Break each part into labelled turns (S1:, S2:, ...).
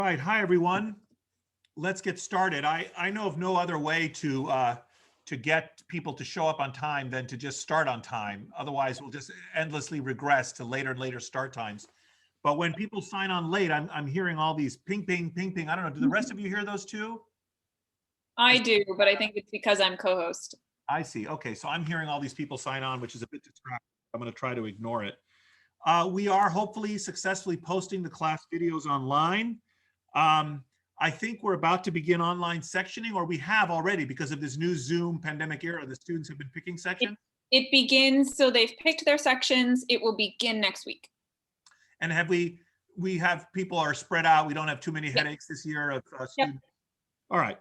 S1: All right, hi everyone. Let's get started. I know of no other way to get people to show up on time than to just start on time. Otherwise, we'll just endlessly regress to later and later start times. But when people sign on late, I'm hearing all these ping, ping, ping, ping. I don't know. Do the rest of you hear those too?
S2: I do, but I think it's because I'm co-host.
S1: I see. Okay, so I'm hearing all these people sign on, which is a bit distracting. I'm going to try to ignore it. We are hopefully successfully posting the class videos online. Um, I think we're about to begin online sectioning, or we have already because of this new Zoom pandemic era. The students have been picking sections.
S2: It begins, so they've picked their sections. It will begin next week.
S1: And have we have people are spread out. We don't have too many headaches this year of students. All right.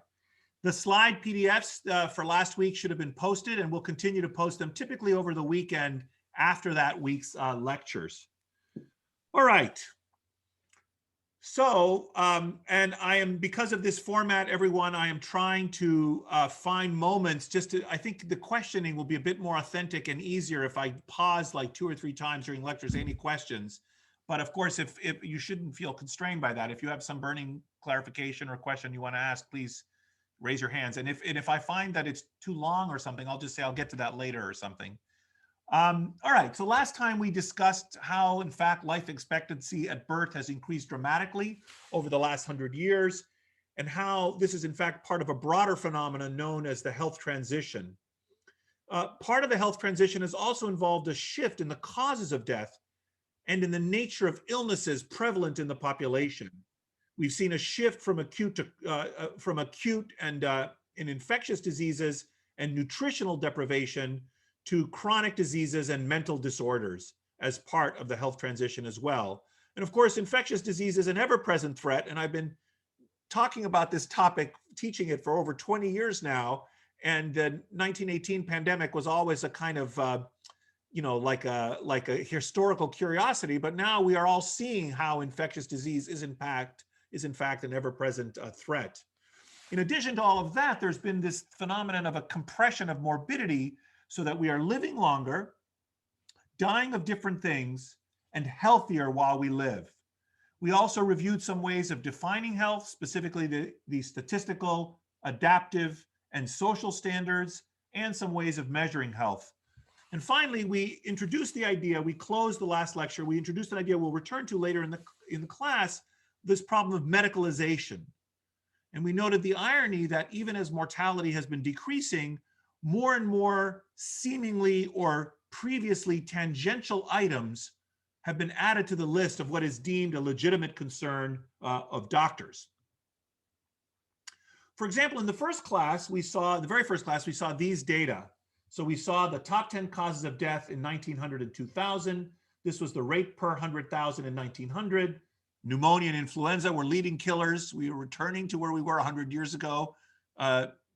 S1: The slide PDFs for last week should have been posted, and we'll continue to post them typically over the weekend after that week's lectures. All right. So, and I am, because of this format, everyone, I am trying to find moments just to, I think the questioning will be a bit more authentic and easier if I pause like 2 or 3 times during lectures, any questions. But of course, if you shouldn't feel constrained by that. If you have some burning clarification or question you want to ask, please raise your hands. And if I find that it's too long or something, I'll just say I'll get to that later or something. All right, so last time we discussed how, in fact, life expectancy at birth has increased dramatically over the last 100 years, and how this is, in fact, part of a broader phenomenon known as the health transition. Part of the health transition has also involved a shift in the causes of death and in the nature of illnesses prevalent in the population. We've seen a shift from acute and in infectious diseases and nutritional deprivation to chronic diseases and mental disorders as part of the health transition as well. And of course, infectious disease is an ever-present threat, and I've been talking about this topic, teaching it for over 20 years now, and the 1918 pandemic was always a kind of like a historical curiosity, but now we are all seeing how infectious disease is in fact an ever-present threat. In addition to all of that, there's been this phenomenon of a compression of morbidity so that we are living longer, dying of different things, and healthier while we live. We also reviewed some ways of defining health, specifically the statistical, adaptive, and social standards, and some ways of measuring health. And finally, we introduced the idea, we closed the last lecture, we introduced an idea we'll return to later in the class, this problem of medicalization. And we noted the irony that even as mortality has been decreasing, more and more seemingly or previously tangential items have been added to the list of what is deemed a legitimate concern of doctors. For example, in the very first class, we saw these data. So we saw the top 10 causes of death in 1900 and 2000. This was the rate per 100,000 in 1900. Pneumonia and influenza were leading killers. We were returning to where we were 100 years ago.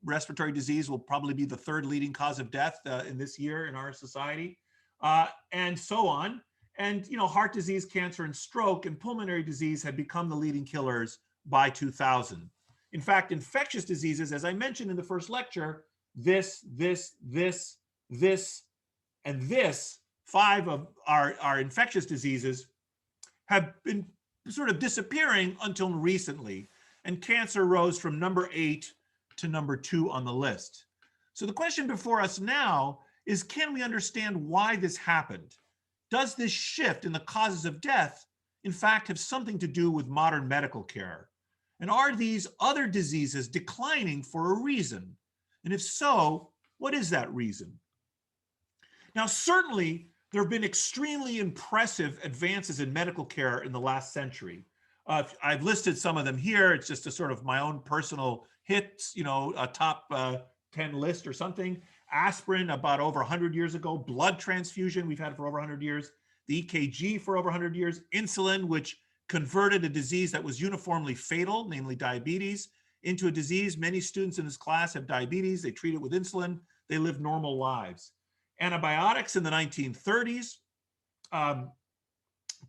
S1: Respiratory disease will probably be the 3rd leading cause of death in this year in our society, and so on. And heart disease, cancer, and stroke and pulmonary disease had become the leading killers by 2000. In fact, infectious diseases, as I mentioned in the first lecture, this, and this, 5 of our infectious diseases have been sort of disappearing until recently. And cancer rose from number 8 to number 2 on the list. So the question before us now is, can we understand why this happened? Does this shift in the causes of death, in fact, have something to do with modern medical care? And are these other diseases declining for a reason? And if so, what is that reason? Now, certainly, there have been extremely impressive advances in medical care in the last century. I've listed some of them here. It's just a sort of my own personal hits, a top 10 list or something. Aspirin about over 100 years ago, blood transfusion, we've had it for over 100 years, the EKG for over 100 years, insulin, which converted a disease that was uniformly fatal, namely diabetes, into a disease. Many students in this class have diabetes, they treat it with insulin, they live normal lives. Antibiotics in the 1930s,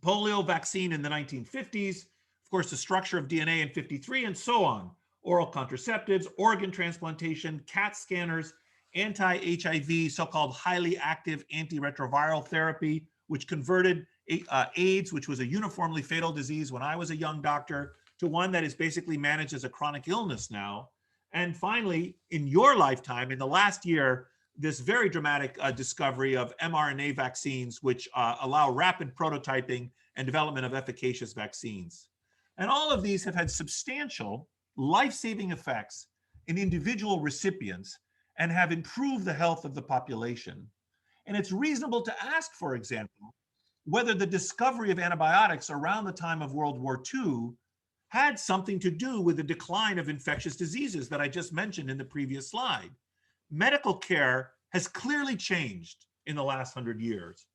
S1: polio vaccine in the 1950s, of course, the structure of DNA in 53, and so on. Oral contraceptives, organ transplantation, CAT scanners, anti-HIV, so-called highly active antiretroviral therapy, which converted AIDS, which was a uniformly fatal disease when I was a young doctor, to one that is basically managed as a chronic illness now. And finally, in your lifetime, in the last year, this very dramatic discovery of mRNA vaccines, which allow rapid prototyping and development of efficacious vaccines. And all of these have had substantial life-saving effects in individual recipients and have improved the health of the population. And it's reasonable to ask, for example, whether the discovery of antibiotics around the time of World War II had something to do with the decline of infectious diseases that I just mentioned in the previous slide. Medical care has clearly changed in the last 100 years.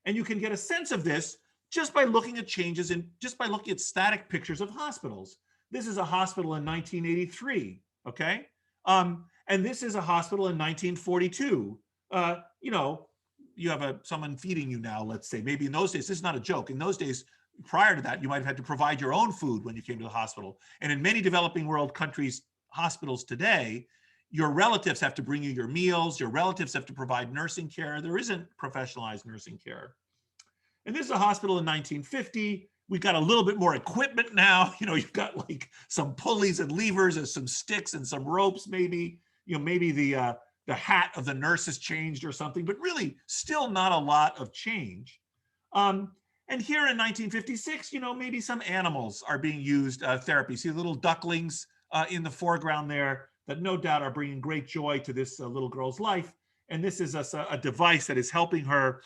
S1: And you can get a sense of this just by looking at changes just by looking at static pictures of hospitals. This is a hospital in 1983, okay? And this is a hospital in 1942. You have someone feeding you now, let's say. Maybe in those days, this is not a joke. In those days, prior to that, you might have had to provide your own food when you came to the hospital. And in many developing world countries, hospitals today, your relatives have to bring you your meals. Your relatives have to provide nursing care. There isn't professionalized nursing care. And this is a hospital in 1950. We've got a little bit more equipment now. You've got like some pulleys and levers and some sticks and some ropes, maybe. Maybe the hat of the nurse has changed or something, but really still not a lot of change. And here in 1956, maybe some animals are being used therapy. See the little ducklings in the foreground there that no doubt are bringing great joy to this little girl's life. And this is a device that is helping her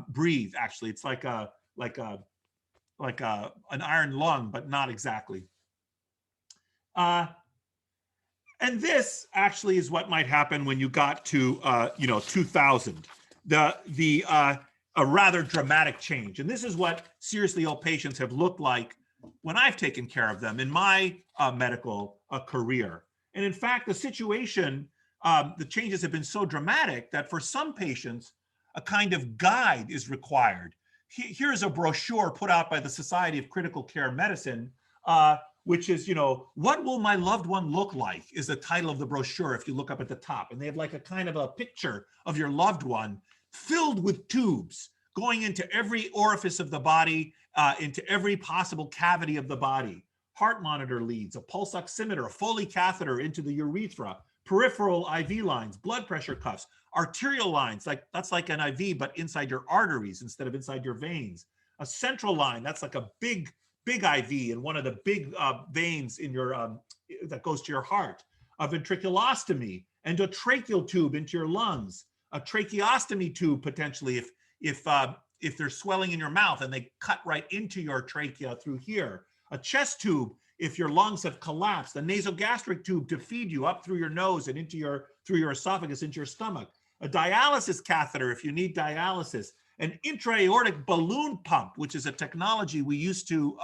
S1: breathe. Actually, it's like an iron lung, but not exactly. And this actually is what might happen when you got to 2000. A rather dramatic change. And this is what seriously ill patients have looked like when I've taken care of them in my medical career. And in fact, the situation, the changes have been so dramatic that for some patients, a kind of guide is required. Here's a brochure put out by the Society of Critical Care Medicine, which is, what will my loved one look like is the title of the brochure if you look up at the top. And they have like a kind of a picture of your loved one filled with tubes going into every orifice of the body, into every possible cavity of the body. Heart monitor leads, a pulse oximeter, a Foley catheter into the urethra, peripheral IV lines, blood pressure cuffs, arterial lines, that's like an IV, but inside your arteries instead of inside your veins. A central line, that's like a big IV in one of the big veins in your that goes to your heart. A ventriculostomy, endotracheal tube into your lungs. A tracheostomy tube potentially if there's swelling in your mouth and they cut right into your trachea through here. A chest tube if your lungs have collapsed. A nasogastric tube to feed you up through your nose and through your esophagus into your stomach. A dialysis catheter if you need dialysis. An intra-aortic balloon pump, which is a technology we used to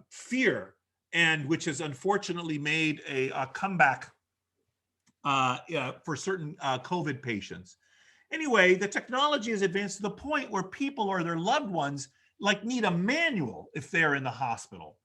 S1: fear, and which has unfortunately made a comeback for certain COVID patients. Anyway, the technology has advanced to the point where people or their loved ones need a manual if they're in the hospital.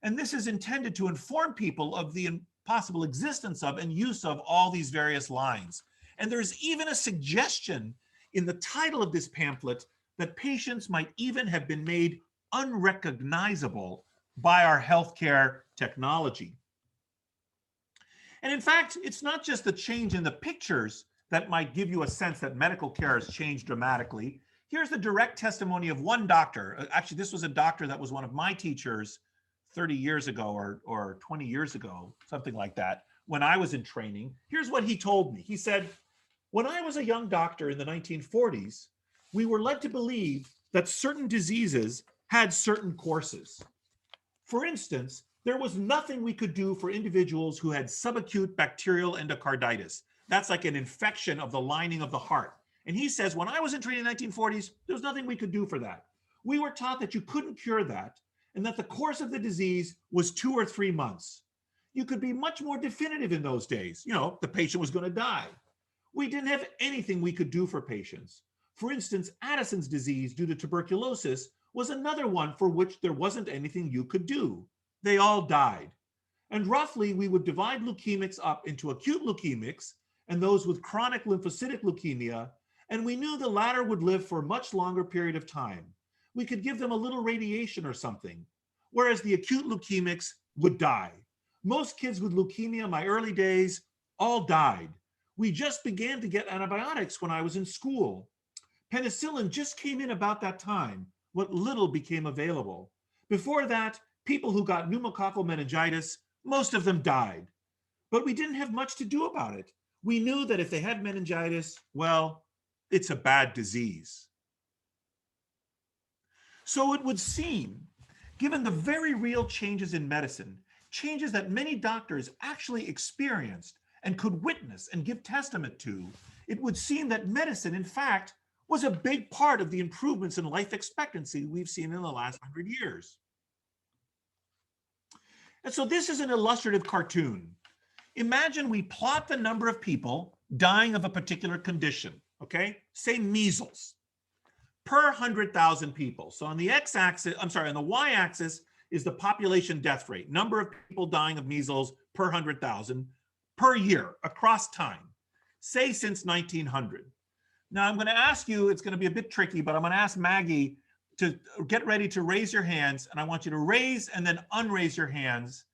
S1: And this is intended to inform people of the possible existence of and use of all these various lines. And there's even a suggestion in the title of this pamphlet that patients might even have been made unrecognizable by our healthcare technology. And in fact, it's not just the change in the pictures that might give you a sense that medical care has changed dramatically. Here's the direct testimony of one doctor. Actually, this was a doctor that was one of my teachers 30 years ago or 20 years ago, something like that, when I was in training. Here's what he told me. He said, when I was a young doctor in the 1940s, we were led to believe that certain diseases had certain courses. For instance, there was nothing we could do for individuals who had subacute bacterial endocarditis. That's like an infection of the lining of the heart. And he says, when I was in training in the 1940s, there was nothing we could do for that. We were taught that you couldn't cure that and that the course of the disease was 2 or 3 months. You could be much more definitive in those days. The patient was going to die. We didn't have anything we could do for patients. For instance, Addison's disease due to tuberculosis was another one for which there wasn't anything you could do. They all died. And roughly, we would divide leukemics up into acute leukemics and those with chronic lymphocytic leukemia, and we knew the latter would live for a much longer period of time. We could give them a little radiation or something, whereas the acute leukemics would die. Most kids with leukemia in my early days all died. We just began to get antibiotics when I was in school. Penicillin just came in about that time, what little became available. Before that, people who got pneumococcal meningitis, most of them died. But we didn't have much to do about it. We knew that if they had meningitis, well, it's a bad disease. So it would seem, given the very real changes in medicine, changes that many doctors actually experienced and could witness and give testament to, it would seem that medicine, in fact, was a big part of the improvements in life expectancy we've seen in the last 100 years. And so this is an illustrative cartoon. Imagine we plot the number of people dying of a particular condition, okay? Say measles, per 100,000 people. So on the x-axis, on the y-axis is the population death rate, number of people dying of measles per 100,000 per year across time, say since 1900. Now I'm going to ask you, it's going to be a bit tricky, but I'm going to ask Maggie to get ready to raise your hands, and I want you to raise and then unraise your hands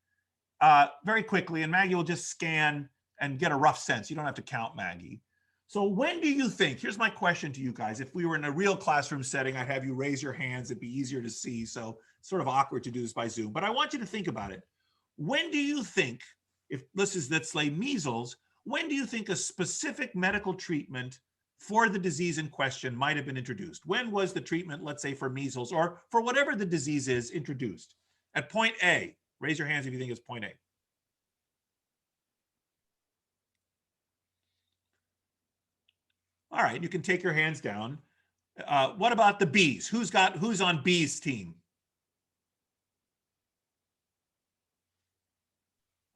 S1: very quickly, and Maggie will just scan and get a rough sense. You don't have to count, Maggie. So when do you think, here's my question to you guys, if we were in a real classroom setting, I'd have you raise your hands, it'd be easier to see, so it's sort of awkward to do this by Zoom, but I want you to think about it. When do you think, if let's say measles, when do you think a specific medical treatment for the disease in question might have been introduced? When was the treatment, let's say for measles or for whatever the disease is, introduced? At point A. Raise your hands if you think it's point A. All right, you can take your hands down. What about the B's? Who's on B's team?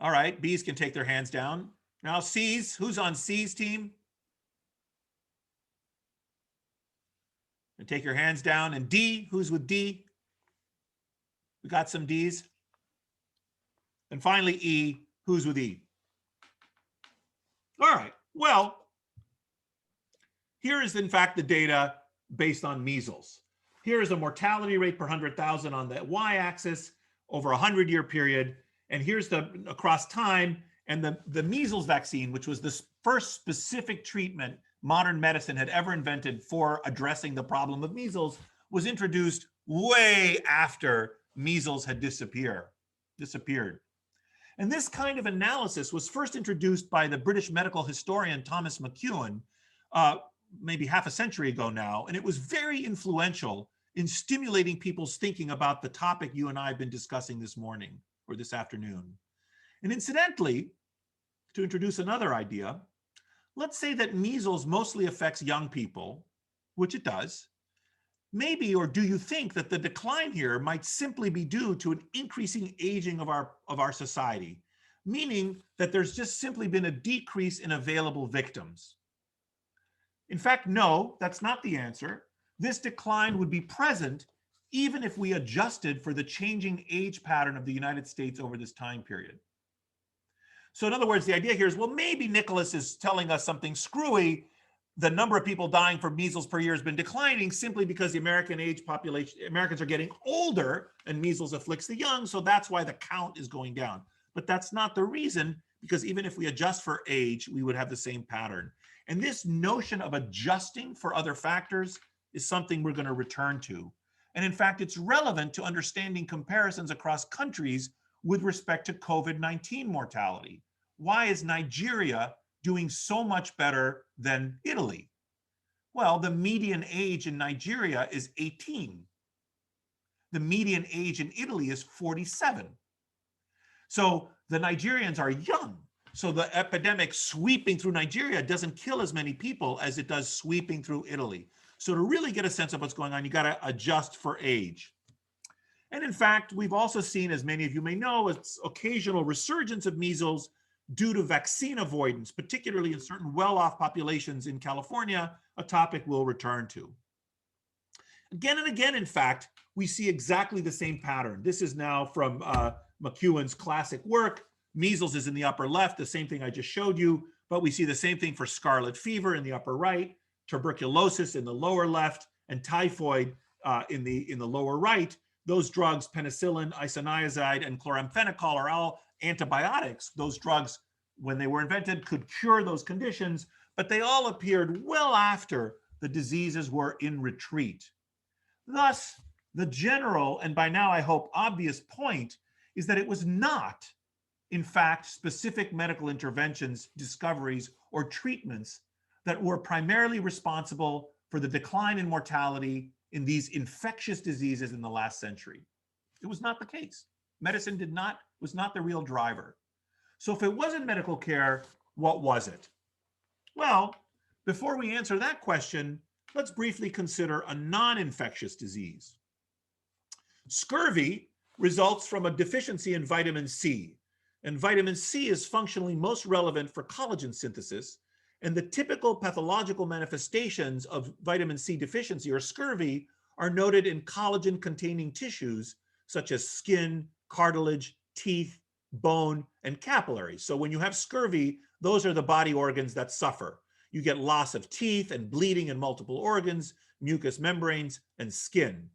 S1: All right, B's can take their hands down. Now C's, who's on C's team? And take your hands down. And D, who's with D? We got some D's. And finally, E, who's with E? All right, well, here is in fact the data based on measles. Here is the mortality rate per 100,000 on the y-axis over a 100-year period. And here's the across time, and the measles vaccine, which was the first specific treatment modern medicine had ever invented for addressing the problem of measles, was introduced way after measles had disappeared. And this kind of analysis was first introduced by the British medical historian Thomas McEwen, maybe half a century ago now, and it was very influential in stimulating people's thinking about the topic you and I have been discussing this morning or this afternoon. And incidentally, to introduce another idea, let's say that measles mostly affects young people, which it does. Maybe, or do you think that the decline here might simply be due to an increasing aging of our society, meaning that there's just simply been a decrease in available victims? In fact, no, that's not the answer. This decline would be present even if we adjusted for the changing age pattern of the United States over this time period. So in other words, the idea here is, well, maybe Nicholas is telling us something screwy. The number of people dying from measles per year has been declining simply because the Americans are getting older and measles afflicts the young. So that's why the count is going down. But that's not the reason, because even if we adjust for age, we would have the same pattern. And this notion of adjusting for other factors is something we're going to return to. And in fact, it's relevant to understanding comparisons across countries with respect to COVID-19 mortality. Why is Nigeria doing so much better than Italy? Well, the median age in Nigeria is 18. The median age in Italy is 47. So the Nigerians are young. So the epidemic sweeping through Nigeria doesn't kill as many people as it does sweeping through Italy. So to really get a sense of what's going on, you got to adjust for age. And in fact, we've also seen, as many of you may know, an occasional resurgence of measles due to vaccine avoidance, particularly in certain well-off populations in California, a topic we'll return to. Again and again, in fact, we see exactly the same pattern. This is now from McEwen's classic work. Measles is in the upper left, the same thing I just showed you, but we see the same thing for scarlet fever in the upper right, tuberculosis in the lower left, and typhoid in the lower right, those drugs, penicillin, isoniazid, and chloramphenicol, are all antibiotics. Those drugs, when they were invented, could cure those conditions, but they all appeared well after the diseases were in retreat. Thus, the general, and by now I hope obvious point, is that it was not, in fact, specific medical interventions, discoveries, or treatments that were primarily responsible for the decline in mortality in these infectious diseases in the last century. It was not the case. Medicine was not the real driver. So if it wasn't medical care, what was it? Well, before we answer that question, let's briefly consider a non-infectious disease. Scurvy results from a deficiency in vitamin C, and vitamin C is functionally most relevant for collagen synthesis, and the typical pathological manifestations of vitamin C deficiency or scurvy are noted in collagen-containing tissues such as skin, cartilage, teeth, bone, and capillaries. So when you have scurvy, those are the body organs that suffer. You get loss of teeth and bleeding in multiple organs, mucous membranes, and skin.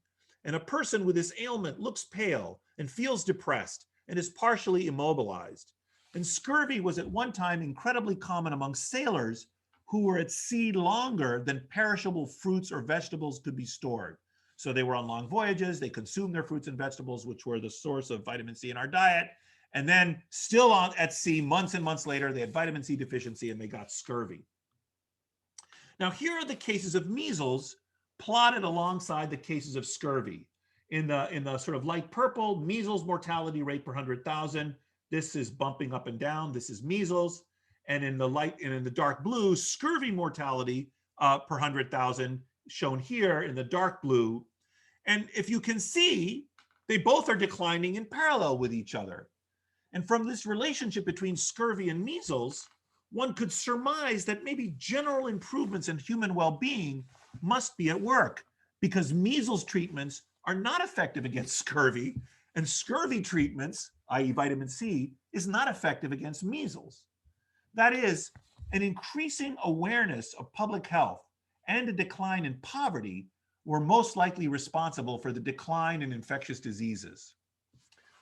S1: And a person with this ailment looks pale and feels depressed and is partially immobilized. And scurvy was at one time incredibly common among sailors who were at sea longer than perishable fruits or vegetables could be stored. So they were on long voyages, they consumed their fruits and vegetables, which were the source of vitamin C in our diet. And then still at sea, months and months later, they had vitamin C deficiency and they got scurvy. Now, here are the cases of measles plotted alongside the cases of scurvy. In the sort of light purple, measles mortality rate per 100,000. This is bumping up and down. This is measles. And in the dark blue, scurvy mortality per 100,000, shown here in the dark blue. And if you can see, they both are declining in parallel with each other. And from this relationship between scurvy and measles, one could surmise that maybe general improvements in human well-being must be at work, because measles treatments are not effective against scurvy, and scurvy treatments, i.e. vitamin C, is not effective against measles. That is, an increasing awareness of public health and a decline in poverty were most likely responsible for the decline in infectious diseases.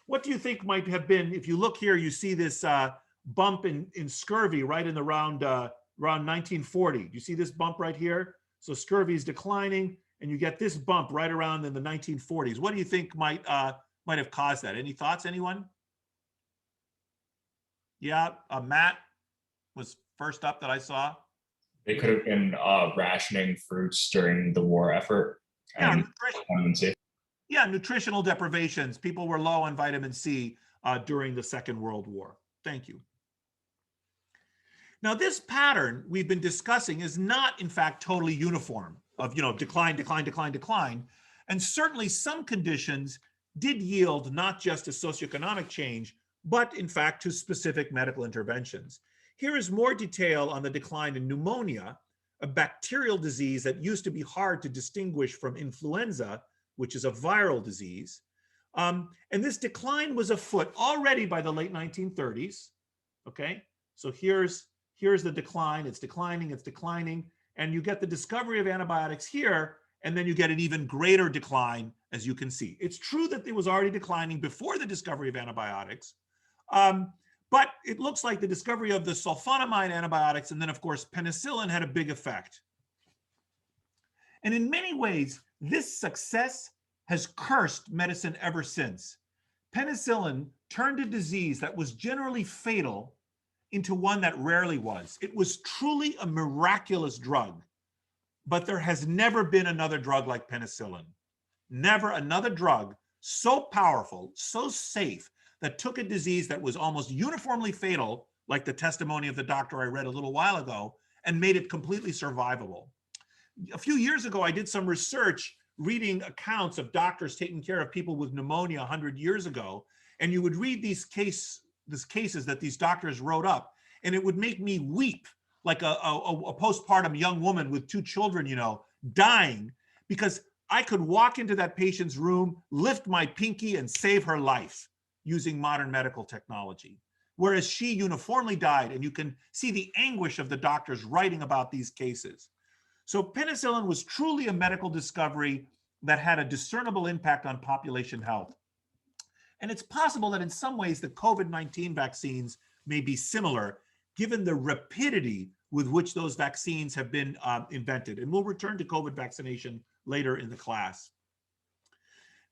S1: What do you think might have been, if you look here, you see this bump in scurvy right in around 1940. Do you see this bump right here? So scurvy is declining, and you get this bump right around in the 1940s. What do you think might have caused that? Any thoughts, anyone? Yeah, Matt was first up that I saw.
S3: They could have been rationing fruits during the war effort.
S1: Yeah,
S3: And
S1: yeah, nutritional deprivations. People were low on vitamin C during the Second World War. Thank you. Now, this pattern we've been discussing is not, in fact, totally uniform of, decline, decline, decline, decline. And certainly some conditions did yield not just a socioeconomic change, but in fact to specific medical interventions. Here is more detail on the decline in pneumonia, a bacterial disease that used to be hard to distinguish from influenza, which is a viral disease. And this decline was afoot already by the late 1930s. Okay, so here's the decline. It's declining, and you get the discovery of antibiotics here, and then you get an even greater decline, as you can see. It's true that it was already declining before the discovery of antibiotics, but it looks like the discovery of the sulfonamide antibiotics and then, of course, penicillin had a big effect. And in many ways, this success has cursed medicine ever since. Penicillin turned a disease that was generally fatal into one that rarely was. It was truly a miraculous drug, but there has never been another drug like penicillin. Never another drug so powerful, so safe, that took a disease that was almost uniformly fatal, like the testimony of the doctor I read a little while ago, and made it completely survivable. A few years ago, I did some research reading accounts of doctors taking care of people with pneumonia 100 years ago, and you would read these cases that these doctors wrote up, and it would make me weep like a postpartum young woman with 2 children, dying, because I could walk into that patient's room, lift my pinky, and save her life using modern medical technology. Whereas she uniformly died, and you can see the anguish of the doctors writing about these cases. So penicillin was truly a medical discovery, that had a discernible impact on population health. And it's possible that in some ways the COVID-19 vaccines may be similar, given the rapidity with which those vaccines have been invented. And we'll return to COVID vaccination later in the class.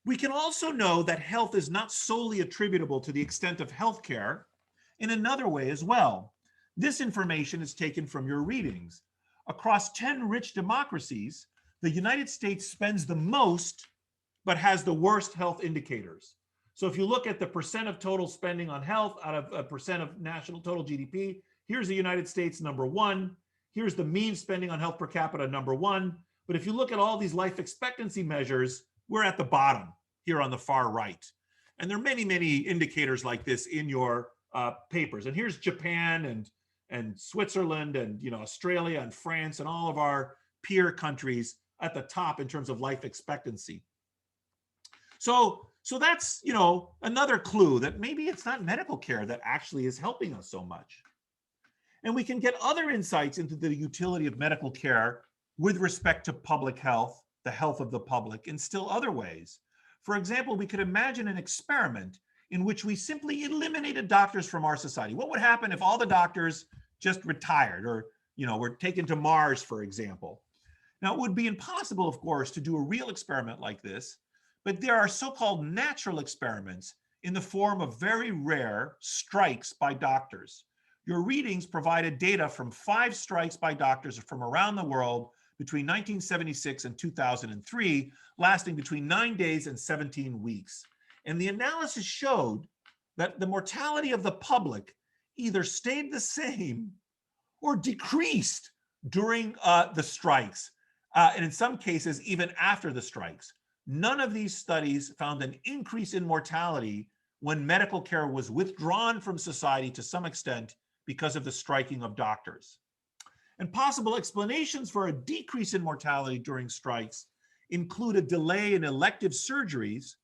S1: We can also know that health is not solely attributable to the extent of healthcare in another way as well. This information is taken from your readings. Across 10 rich democracies, the United States spends the most, but has the worst health indicators. So if you look at the percent of total spending on health out of a percent of national total GDP, here's the United States #1. Here's the mean spending on health per capita #1. But if you look at all these life expectancy measures, we're at the bottom here on the far right. And there are many, many indicators like this in your papers. And here's Japan and Switzerland and Australia and France and all of our peer countries at the top in terms of life expectancy. So that's another clue that maybe it's not medical care that actually is helping us so much. And we can get other insights into the utility of medical care with respect to public health, the health of the public, in still other ways. For example, we could imagine an experiment in which we simply eliminated doctors from our society. What would happen if all the doctors just retired or were taken to Mars, for example? Now, it would be impossible, of course, to do a real experiment like this, but there are so-called natural experiments in the form of very rare strikes by doctors. Your readings provided data from 5 strikes by doctors from around the world between 1976 and 2003, lasting between 9 days and 17 weeks. And the analysis showed that the mortality of the public either stayed the same or decreased during the strikes, and in some cases, even after the strikes. None of these studies found an increase in mortality when medical care was withdrawn from society to some extent because of the striking of doctors. And possible explanations for a decrease in mortality during strikes include a delay in elective surgeries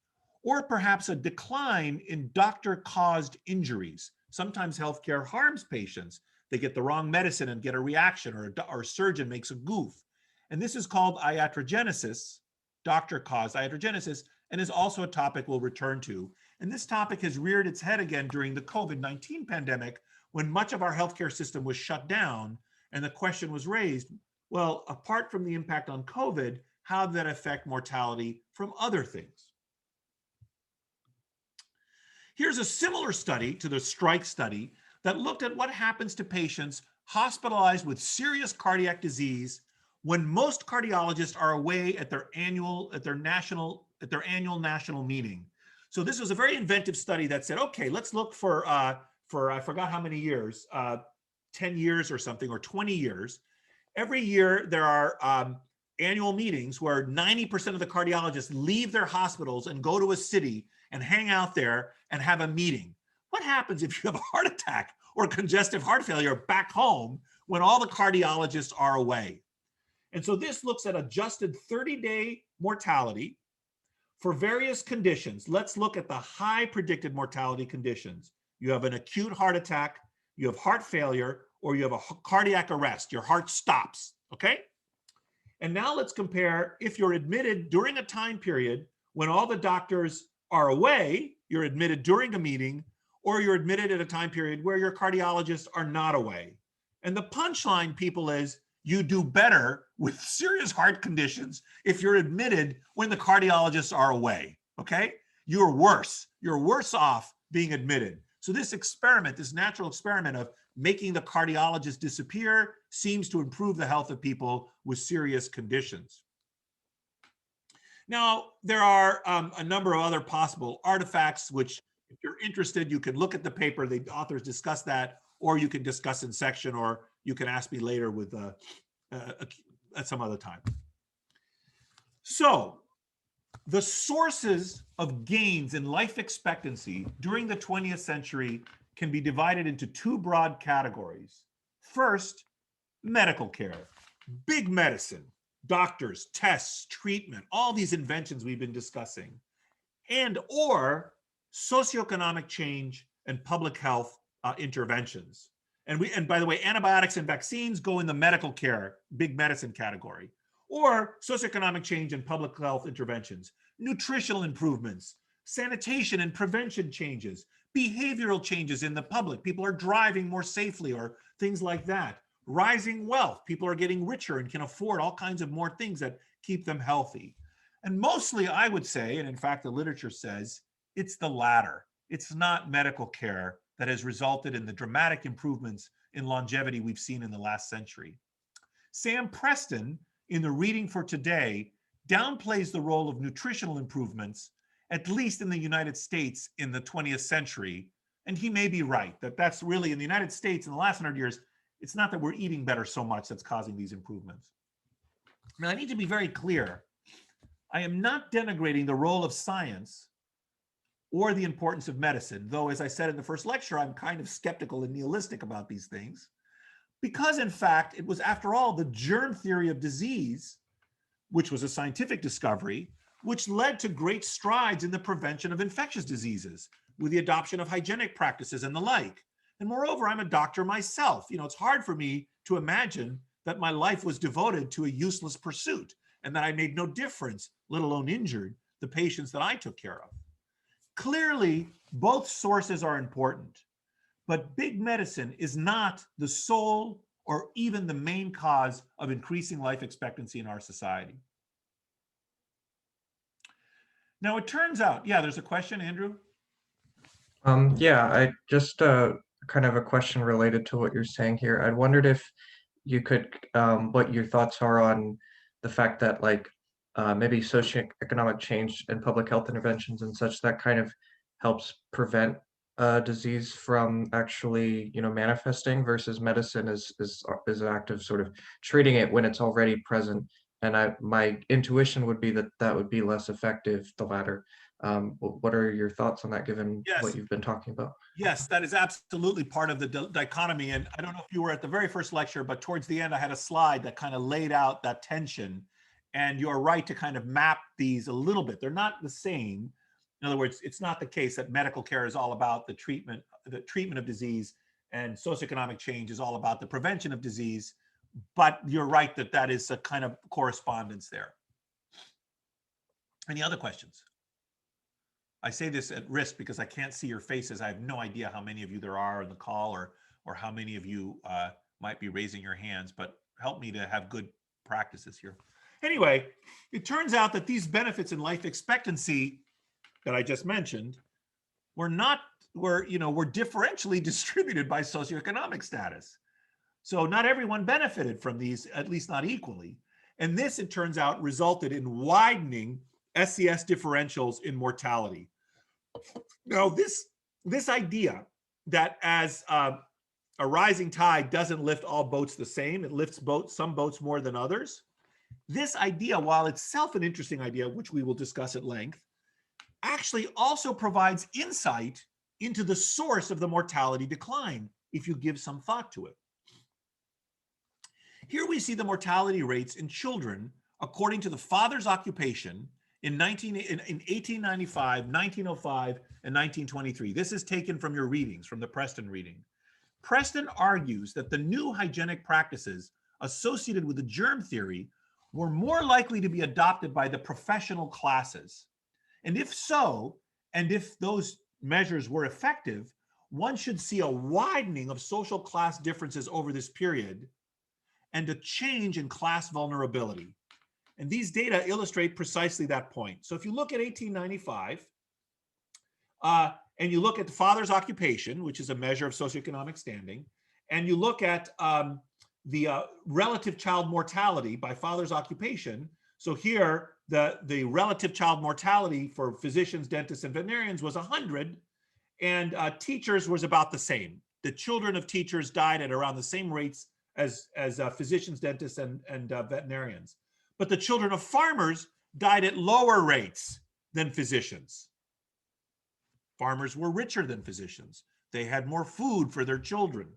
S1: or perhaps a decline in doctor-caused injuries. Sometimes healthcare harms patients. They get the wrong medicine and get a reaction, or a surgeon makes a goof. And this is called iatrogenesis, doctor-caused iatrogenesis, and is also a topic we'll return to. And this topic has reared its head again during the COVID-19 pandemic, when much of our healthcare system was shut down, and the question was raised, well, apart from the impact on COVID, how did that affect mortality from other things? Here's a similar study to the strike study that looked at what happens to patients hospitalized with serious cardiac disease when most cardiologists are away at their annual national meeting. So this was a very inventive study that said, okay, let's look for I forgot how many years, 10 years or something, or 20 years. Every year there are annual meetings where 90% of the cardiologists leave their hospitals and go to a city and hang out there and have a meeting. What happens if you have a heart attack or congestive heart failure back home when all the cardiologists are away? And so this looks at adjusted 30-day mortality for various conditions. Let's look at the high predicted mortality conditions. You have an acute heart attack, you have heart failure, or you have a cardiac arrest. Your heart stops, okay? And now let's compare if you're admitted during a time period when all the doctors are away, you're admitted during a meeting, or you're admitted at a time period where your cardiologists are not away. And the punchline, people, is you do better with serious heart conditions if you're admitted when the cardiologists are away, okay? You're worse off being admitted. So this experiment, this natural experiment of making the cardiologist disappear, seems to improve the health of people with serious conditions. Now, there are a number of other possible artifacts, which if you're interested, you can look at the paper, the authors discuss that, or you can discuss in section, or you can ask me later with at some other time. So the sources of gains in life expectancy during the 20th century can be divided into 2 broad categories. First, medical care, big medicine, doctors, tests, treatment, all these inventions we've been discussing, and or socioeconomic change and public health interventions. And by the way, antibiotics and vaccines go in the medical care, big medicine category. or socioeconomic change and public health interventions, nutritional improvements, sanitation and prevention changes, behavioral changes in the public. People are driving more safely or things like that. Rising wealth. People are getting richer and can afford all kinds of more things that keep them healthy. And mostly, I would say, and in fact, the literature says, it's the latter. It's not medical care that has resulted in the dramatic improvements in longevity we've seen in the last century. Sam Preston, in the reading for today, downplays the role of nutritional improvements, at least in the United States in the 20th century. And he may be right, that that's really in the United States in the last 100 years, it's not that we're eating better so much that's causing these improvements. Now, I need to be very clear. I am not denigrating the role of science or the importance of medicine, though, as I said in the first lecture, I'm kind of skeptical and nihilistic about these things, because in fact, it was, after all, the germ theory of disease, which was a scientific discovery, which led to great strides in the prevention of infectious diseases with the adoption of hygienic practices and the like. And moreover, I'm a doctor myself. You know, it's hard for me to imagine that my life was devoted to a useless pursuit and that I made no difference, let alone injured, the patients that I took care of. Clearly, both sources are important, but big medicine is not the sole or even the main cause of increasing life expectancy in our society. Now, it turns out, yeah, there's a question, Andrew?
S4: Yeah, I just kind of a question related to what you're saying here. I wondered if you could, what your thoughts are on the fact that maybe socioeconomic change and public health interventions and such that kind of helps prevent disease from actually, manifesting, versus medicine is an act of sort of treating it when it's already present. And my intuition would be that that would be less effective, the latter. What are your thoughts on that, given what you've been talking about?
S1: Yes, that is absolutely part of the dichotomy. And I don't know if you were at the very first lecture, but towards the end, I had a slide that kind of laid out that tension. And you're right to kind of map these a little bit. They're not the same. In other words, it's not the case that medical care is all about the treatment of disease, and socioeconomic change is all about the prevention of disease. But you're right that that is a kind of correspondence there. Any other questions? I say this at risk because I can't see your faces. I have no idea how many of you there are on the call, or how many of you might be raising your hands, but help me to have good practices here. Anyway, it turns out that these benefits in life expectancy that I just mentioned were differentially distributed by socioeconomic status. So not everyone benefited from these, at least not equally. And this, it turns out, resulted in widening SES differentials in mortality. Now, this idea that as a rising tide doesn't lift all boats the same, it lifts some boats more than others. This idea, while itself an interesting idea, which we will discuss at length, actually also provides insight into the source of the mortality decline, if you give some thought to it. Here we see the mortality rates in children according to the father's occupation in 1895, 1905, and 1923. This is taken from your readings, from the Preston reading. Preston argues that the new hygienic practices associated with the germ theory were more likely to be adopted by the professional classes. And if so, and if those measures were effective, one should see a widening of social class differences over this period and a change in class vulnerability. And these data illustrate precisely that point. So if you look at 1895, and you look at the father's occupation, which is a measure of socioeconomic standing, and you look at the relative child mortality by father's occupation. So here, the relative child mortality for physicians, dentists, and veterinarians was 100, and teachers was about the same. The children of teachers died at around the same rates as physicians, dentists, and veterinarians. But the children of farmers died at lower rates than physicians. Farmers were richer than physicians. They had more food for their children.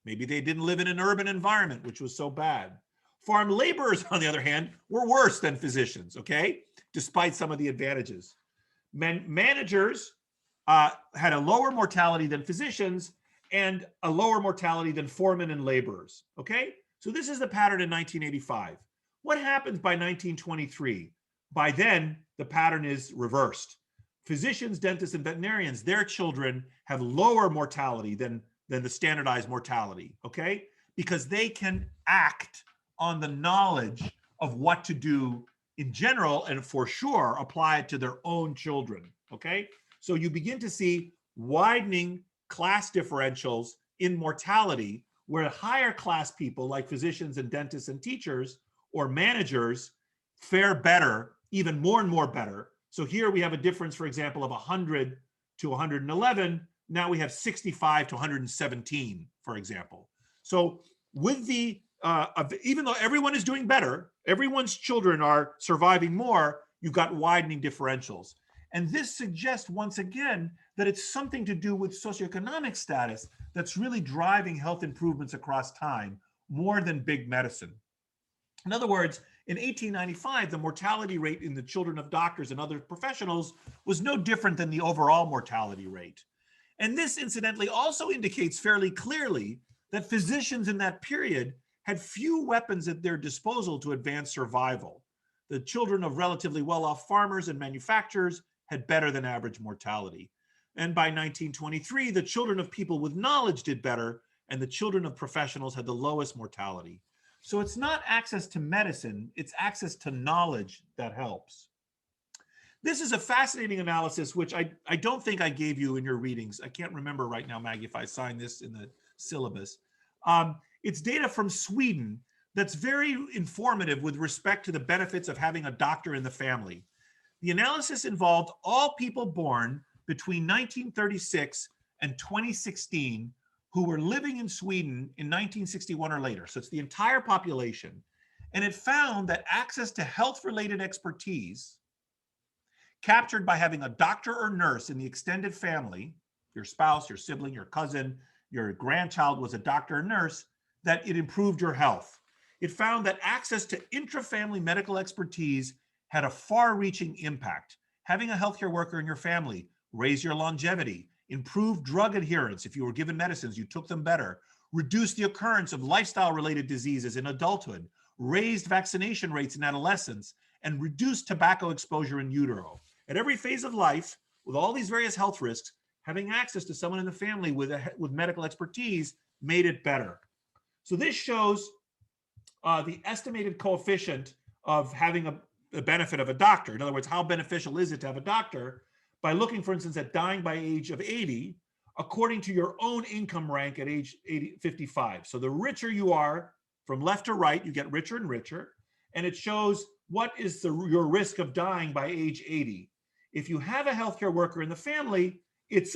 S1: Maybe they didn't live in an urban environment, which was so bad. Farm laborers, on the other hand, were worse than physicians, okay? Despite some of the advantages. Managers had a lower mortality than physicians and a lower mortality than foremen and laborers, okay? So this is the pattern in 1985. What happens by 1923? By then, the pattern is reversed. Physicians, dentists, and veterinarians, their children have lower mortality than the standardized mortality, okay? Because they can act on the knowledge of what to do in general, and for sure apply it to their own children, okay? So you begin to see widening class differentials in mortality, where higher class people like physicians and dentists and teachers or managers fare better, even more and more better. So here we have a difference, for example, of 100 to 111. Now we have 65 to 117, for example. So with the, even though everyone is doing better, everyone's children are surviving more, you've got widening differentials. And this suggests, once again, that it's something to do with socioeconomic status that's really driving health improvements across time more than big medicine. In other words, in 1895, the mortality rate in the children of doctors and other professionals was no different than the overall mortality rate. And this, incidentally, also indicates fairly clearly that physicians in that period had few weapons at their disposal to advance survival. The children of relatively well-off farmers and manufacturers had better than average mortality. And by 1923, the children of people with knowledge did better, and the children of professionals had the lowest mortality. So it's not access to medicine, it's access to knowledge that helps. This is a fascinating analysis, which I don't think I gave you in your readings. I can't remember right now, Maggie, if I signed this in the syllabus. It's data from Sweden that's very informative with respect to the benefits of having a doctor in the family. The analysis involved all people born between 1936 and 2016 who were living in Sweden in 1961 or later. So it's the entire population. And it found that access to health-related expertise captured by having a doctor or nurse in the extended family, your spouse, your sibling, your cousin, your grandchild was a doctor or nurse, that it improved your health. It found that access to intra-family medical expertise had a far-reaching impact. Having a healthcare worker in your family raised your longevity, improved drug adherence. If you were given medicines, you took them better, reduced the occurrence of lifestyle-related diseases in adulthood, raised vaccination rates in adolescence, and reduced tobacco exposure in utero. At every phase of life, with all these various health risks, having access to someone in the family with medical expertise made it better. So this shows the estimated coefficient of having a benefit of a doctor. In other words, how beneficial is it to have a doctor, by looking, for instance, at dying by age of 80, according to your own income rank at age 55. So the richer you are, from left to right, you get richer and richer. And it shows what is your risk of dying by age 80. If you have a healthcare worker in the family, it's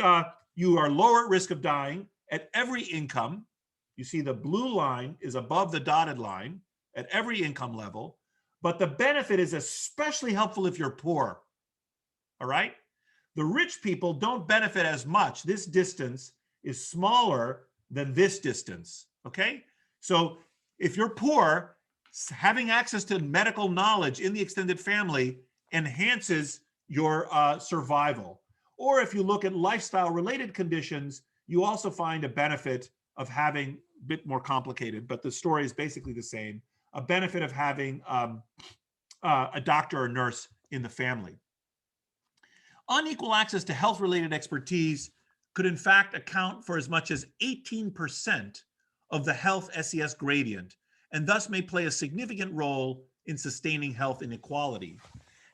S1: you are lower at risk of dying at every income. You see the blue line is above the dotted line at every income level, but the benefit is especially helpful if you're poor. All right? The rich people don't benefit as much. This distance is smaller than this distance, okay? So if you're poor, having access to medical knowledge in the extended family enhances your survival. Or if you look at lifestyle-related conditions, you also find a benefit of having, a bit more complicated, but the story is basically the same, a benefit of having a doctor or nurse in the family. Unequal access to health-related expertise could in fact account for as much as 18% of the health SES gradient, and thus may play a significant role in sustaining health inequality.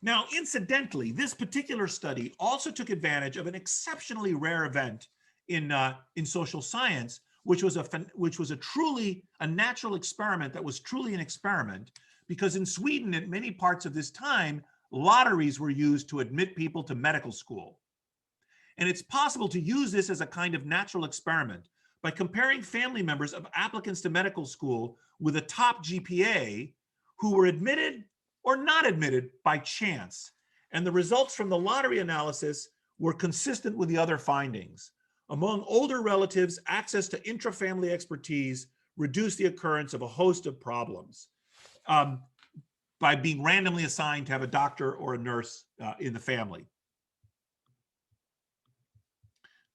S1: Now, incidentally, this particular study also took advantage of an exceptionally rare event in social science, which was a truly a natural experiment that was truly an experiment, because in Sweden, at many parts of this time, lotteries were used to admit people to medical school. And it's possible to use this as a kind of natural experiment by comparing family members of applicants to medical school with a top GPA who were admitted or not admitted by chance. And the results from the lottery analysis were consistent with the other findings. Among older relatives, access to intra-family expertise reduced the occurrence of a host of problems. By being randomly assigned to have a doctor or a nurse in the family.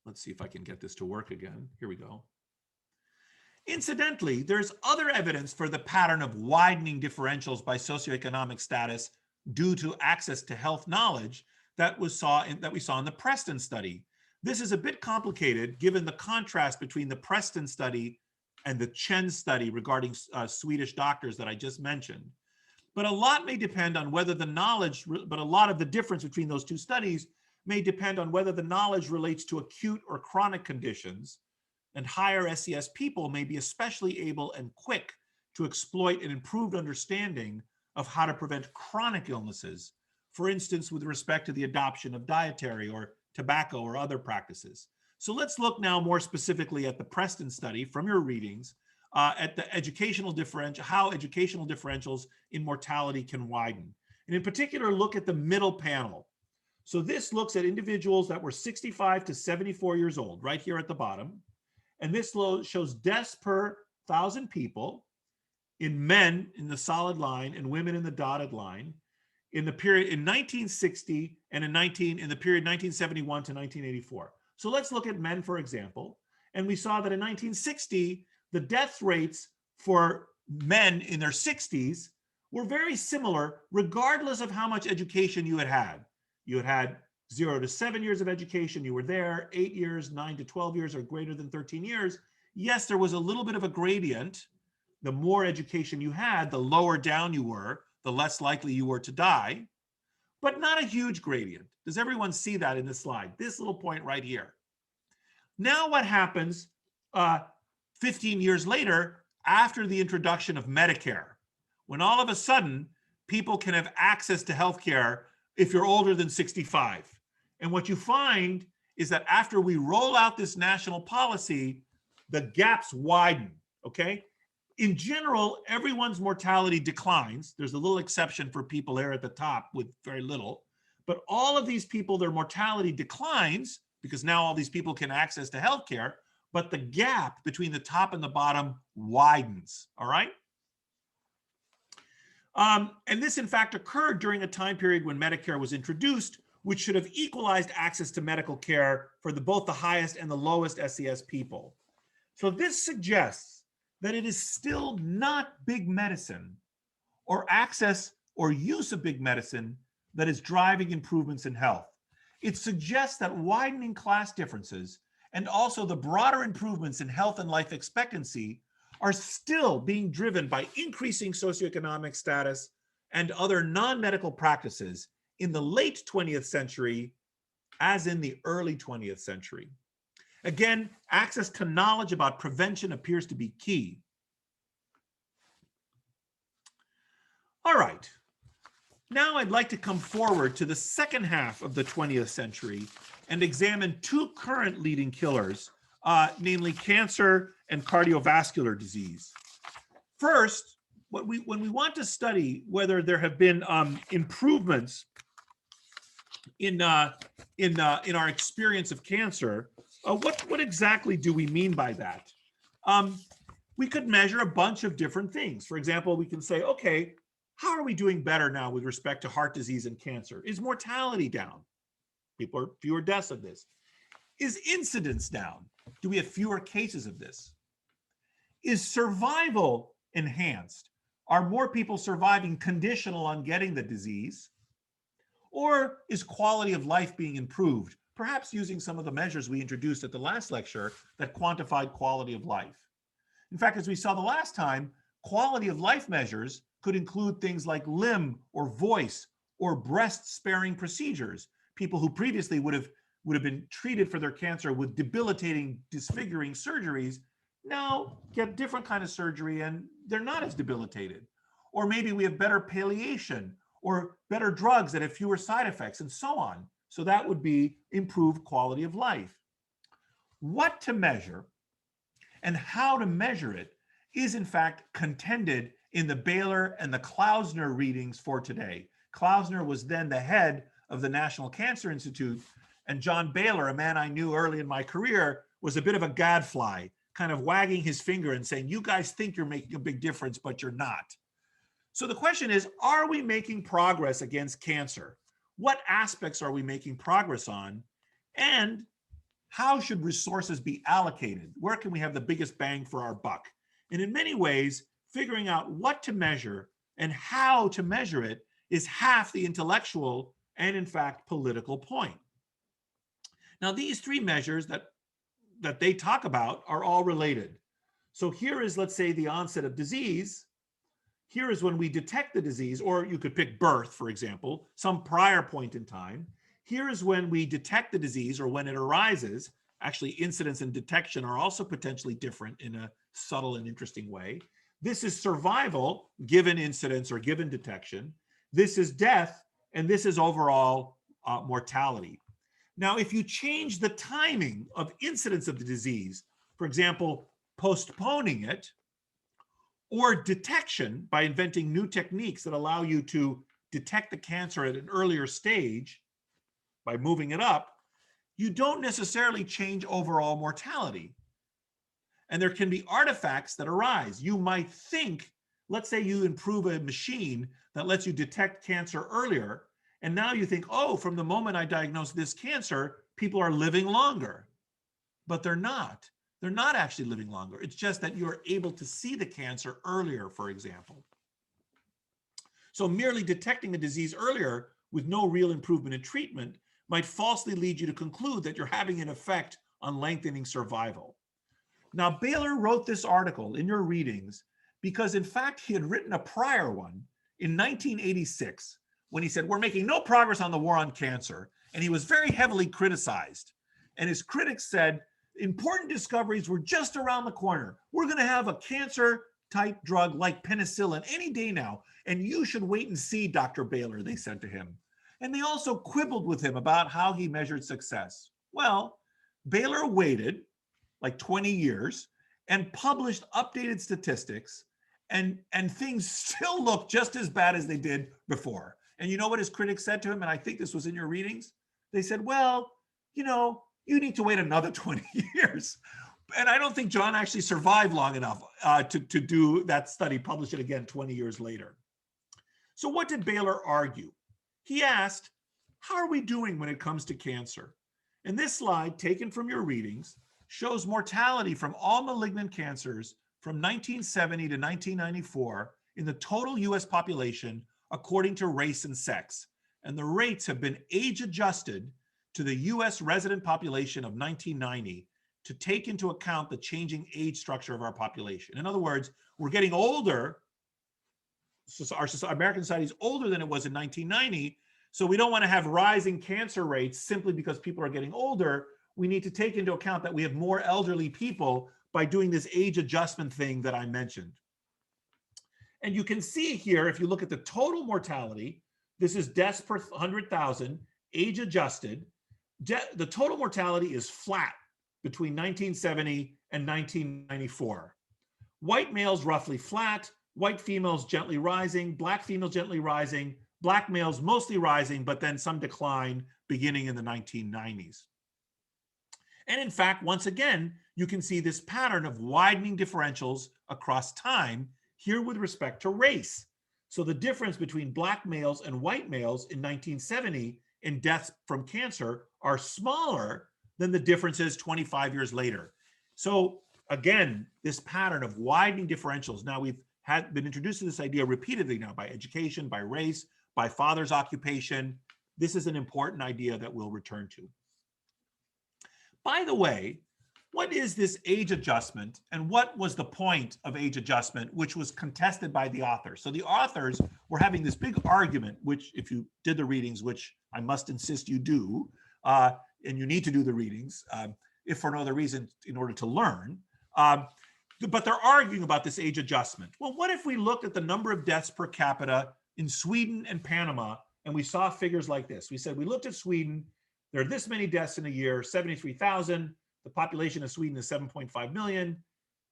S1: Let's see if I can get this to work again. Here we go. Incidentally, there's other evidence for the pattern of widening differentials by socioeconomic status due to access to health knowledge that we saw in the Preston study. This is a bit complicated given the contrast between the Preston study and the Chen study regarding Swedish doctors that I just mentioned. But a lot may depend on whether the knowledge, but a lot of the difference between those two studies may depend on whether the knowledge relates to acute or chronic conditions, and higher SES people may be especially able and quick to exploit an improved understanding of how to prevent chronic illnesses, for instance, with respect to the adoption of dietary or tobacco or other practices. So let's look now more specifically at the Preston study from your readings, at the how educational differentials in mortality can widen. And in particular, look at the middle panel. So this looks at individuals that were 65 to 74 years old, right here at the bottom. And this shows deaths per 1,000 people in men in the solid line and women in the dotted line in the period in 1960 and in the period 1971 to 1984. So let's look at men, for example. And we saw that in 1960, the death rates for men in their 60s were very similar, regardless of how much education you had had. You had had 0 to 7 years of education, you were there, 8 years, 9 to 12 years, or greater than 13 years. Yes, there was a little bit of a gradient. The more education you had, the lower down you were, the less likely you were to die, but not a huge gradient. Does everyone see that in this slide? This little point right here. Now what happens 15 years later after the introduction of Medicare, when all of a sudden people can have access to healthcare if you're older than 65. And what you find is that after we roll out this national policy, the gaps widen, okay? In general, everyone's mortality declines. There's a little exception for people there at the top with very little, but all of these people, their mortality declines because now all these people can access to healthcare, but the gap between the top and the bottom widens, all right? And this, in fact, occurred during a time period when Medicare was introduced, which should have equalized access to medical care for both the highest and the lowest SES people. So this suggests that it is still not big medicine or access or use of big medicine that is driving improvements in health. It suggests that widening class differences and also the broader improvements in health and life expectancy are still being driven by increasing socioeconomic status and other non-medical practices in the late 20th century as in the early 20th century. Again, access to knowledge about prevention appears to be key. All right, now I'd like to come forward to the second half of the 20th century and examine two current leading killers, namely cancer and cardiovascular disease. First, when we want to study whether there have been improvements in our experience of cancer, what exactly do we mean by that? We could measure a bunch of different things. For example, we can say, okay, how are we doing better now with respect to heart disease and cancer? Is mortality down? Fewer deaths of this. Is incidence down? Do we have fewer cases of this? Is survival enhanced? Are more people surviving conditional on getting the disease? Or is quality of life being improved? Perhaps using some of the measures we introduced at the last lecture that quantified quality of life. In fact, as we saw the last time, quality of life measures could include things like limb or voice or breast sparing procedures. People who previously would have been treated for their cancer with debilitating, disfiguring surgeries now get different kind of surgery and they're not as debilitated. Or maybe we have better palliation or better drugs that have fewer side effects and so on. So that would be improved quality of life. What to measure and how to measure it is in fact contended in the Baylor and the Klausner readings for today. Klausner was then the head of the National Cancer Institute, and John Baylor, a man I knew early in my career, was a bit of a gadfly, kind of wagging his finger and saying, you guys think you're making a big difference, but you're not. So the question is, are we making progress against cancer? What aspects are we making progress on? And how should resources be allocated? Where can we have the biggest bang for our buck? And in many ways, figuring out what to measure and how to measure it is half the intellectual and, in fact, political point. Now, these three measures that they talk about are all related. So here is, let's say, the onset of disease. Here is when we detect the disease, or you could pick birth, for example, some prior point in time. Here is when we detect the disease or when it arises. Actually, incidence and detection are also potentially different in a subtle and interesting way. This is survival, given incidence or given detection. This is death, and this is overall mortality. Now, if you change the timing of incidence of the disease, for example, postponing it, or detection by inventing new techniques that allow you to detect the cancer at an earlier stage by moving it up, you don't necessarily change overall mortality. And there can be artifacts that arise. You might think, let's say you improve a machine that lets you detect cancer earlier, and now you think, oh, from the moment I diagnose this cancer, people are living longer. But they're not. They're not actually living longer. It's just that you're able to see the cancer earlier, for example. So merely detecting a disease earlier with no real improvement in treatment might falsely lead you to conclude that you're having an effect on lengthening survival. Now, Baylor wrote this article in your readings because, in fact, he had written a prior one in 1986 when he said, we're making no progress on the war on cancer. And he was very heavily criticized. And his critics said, important discoveries were just around the corner. We're going to have a cancer-type drug like penicillin any day now. And you should wait and see, Dr. Baylor, they said to him. And they also quibbled with him about how he measured success. Well, Baylor waited like 20 years and published updated statistics, and things still look just as bad as they did before. And you know what his critics said to him? And I think this was in your readings. They said, well, you know, you need to wait another 20 years. And I don't think John actually survived long enough to do that study, publish it again 20 years later. So what did Baylor argue? He asked, how are we doing when it comes to cancer? And this slide, taken from your readings, shows mortality from all malignant cancers from 1970 to 1994 in the total US population according to race and sex. And the rates have been age adjusted to the US resident population of 1990 to take into account the changing age structure of our population. In other words, we're getting older. So our American society is older than it was in 1990. So we don't want to have rising cancer rates simply because people are getting older. We need to take into account that we have more elderly people by doing this age adjustment thing that I mentioned. And you can see here, if you look at the total mortality, this is deaths per 100,000, age adjusted. The total mortality is flat between 1970 and 1994. White males roughly flat, white females gently rising, black females gently rising, black males mostly rising, but then some decline beginning in the 1990s. And in fact, once again, you can see this pattern of widening differentials across time here with respect to race. So the difference between black males and white males in 1970 in deaths from cancer are smaller than the differences 25 years later. So again, this pattern of widening differentials. Now we've been introduced to this idea repeatedly now by education, by race, by father's occupation. This is an important idea that we'll return to. By the way, what is this age adjustment and what was the point of age adjustment, which was contested by the authors? So the authors were having this big argument, which if you did the readings, which I must insist you do, and you need to do the readings, if for no other reason, in order to learn, but they're arguing about this age adjustment. Well, what if we looked at the number of deaths per capita in Sweden and Panama, and we saw figures like this? We said, we looked at Sweden, there are this many deaths in a year, 73,000. The population of Sweden is 7.5 million.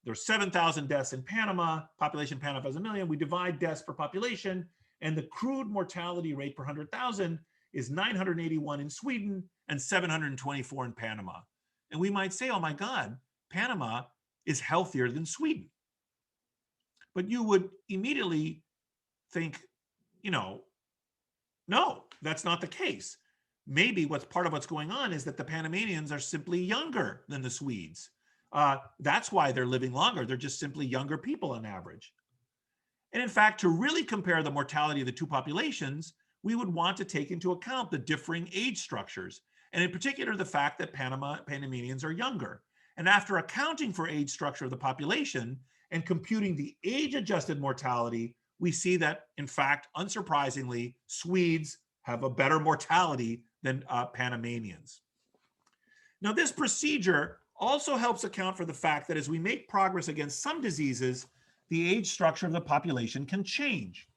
S1: There's 7,000 deaths in Panama. Population of Panama is 1 million. We divide deaths per population, and the crude mortality rate per 100,000 is 981 in Sweden and 724 in Panama. And we might say, oh my God, Panama is healthier than Sweden. But you would immediately think, you know, no, that's not the case. maybe what's part of what's going on is that the Panamanians are simply younger than the Swedes. That's why they're living longer. They're just simply younger people on average. And in fact, to really compare the mortality of the two populations, we would want to take into account the differing age structures, and in particular, the fact that Panamanians are younger. And after accounting for age structure of the population and computing the age-adjusted mortality, we see that, in fact, unsurprisingly, Swedes have a better mortality than Panamanians. Now, this procedure also helps account for the fact that as we make progress against some diseases, the age structure of the population can change.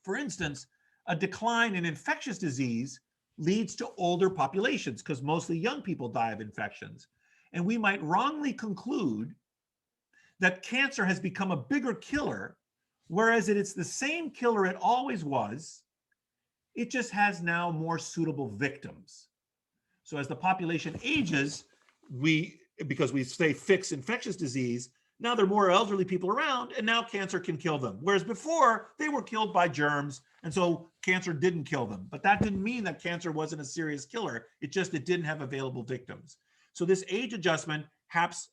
S1: For instance, a decline in infectious disease leads to older populations because mostly young people die of infections. And we might wrongly conclude that cancer has become a bigger killer, whereas it's the same killer it always was. It just has now more suitable victims. So as the population ages, because we say fix infectious disease, now there are more elderly people around, and now cancer can kill them. Whereas before, they were killed by germs, and so cancer didn't kill them. But that didn't mean that cancer wasn't a serious killer. It didn't have available victims. So this age adjustment helps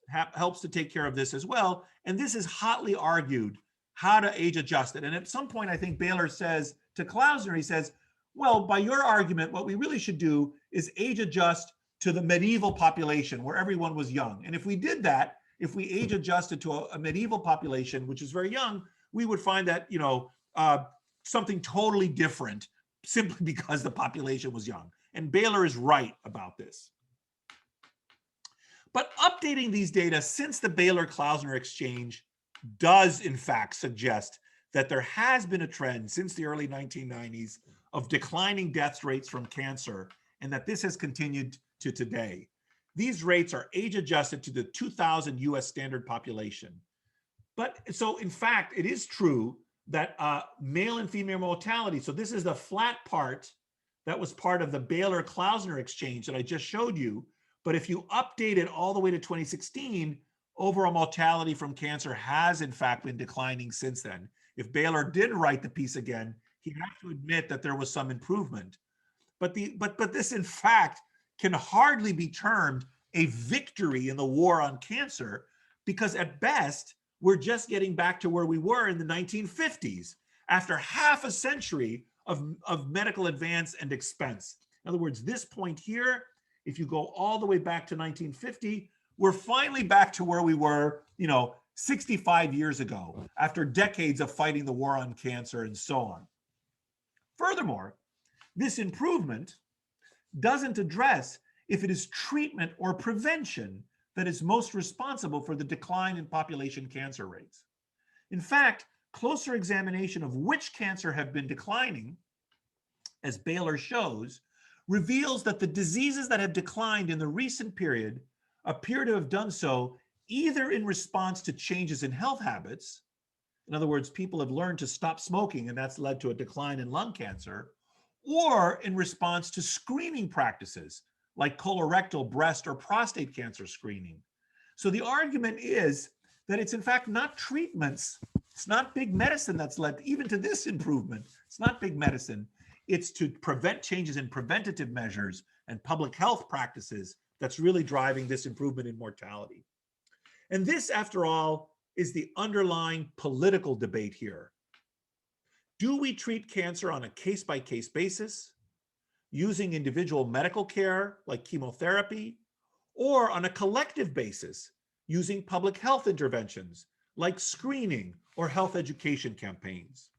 S1: to take care of this as well. And this is hotly argued, how to age adjust it. And at some point, I think Baylor says to Klausner, he says, well, by your argument, what we really should do is age adjust to the medieval population where everyone was young. And if we did that, if we age adjusted to a medieval population, which is very young, we would find that, something totally different simply because the population was young. And Baylor is right about this. But updating these data since the Baylor-Klausner exchange does in fact suggest that there has been a trend since the early 1990s of declining death rates from cancer, and that this has continued to today. These rates are age adjusted to the 2000 US standard population. But so in fact, it is true that male and female mortality, so this is the flat part that was part of the Baylor-Klausner exchange that I just showed you. But if you update it all the way to 2016, overall mortality from cancer has in fact been declining since then. If Baylor did write the piece again, he'd have to admit that there was some improvement. But this in fact can hardly be termed a victory in the war on cancer, because at best, we're just getting back to where we were in the 1950s after half a century of medical advance and expense. In other words, this point here, if you go all the way back to 1950, we're finally back to where we were, 65 years ago, after decades of fighting the war on cancer and so on. Furthermore, this improvement doesn't address if it is treatment or prevention that is most responsible for the decline in population cancer rates. In fact, closer examination of which cancer have been declining, as Baylor shows, reveals that the diseases that have declined in the recent period appear to have done so either in response to changes in health habits, in other words, people have learned to stop smoking and that's led to a decline in lung cancer, or in response to screening practices like colorectal, breast, or prostate cancer screening. So the argument is that it's in fact not treatments, it's not big medicine that's led even to this improvement. It's not big medicine. It's to prevent changes in preventative measures and public health practices that's really driving this improvement in mortality. And this, after all, is the underlying political debate here. Do we treat cancer on a case-by-case basis, using individual medical care like chemotherapy, or on a collective basis, using public health interventions like screening or health education campaigns?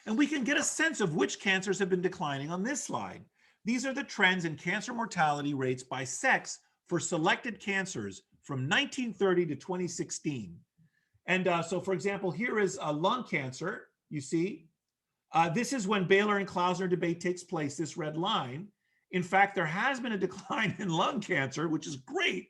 S1: And we can get a sense of which cancers have been declining on this slide. These are the trends in cancer mortality rates by sex for selected cancers from 1930 to 2016. And so, for example, here is lung cancer, you see. This is when Baylor and Klausner debate takes place, this red line. In fact, there has been a decline in lung cancer, which is great,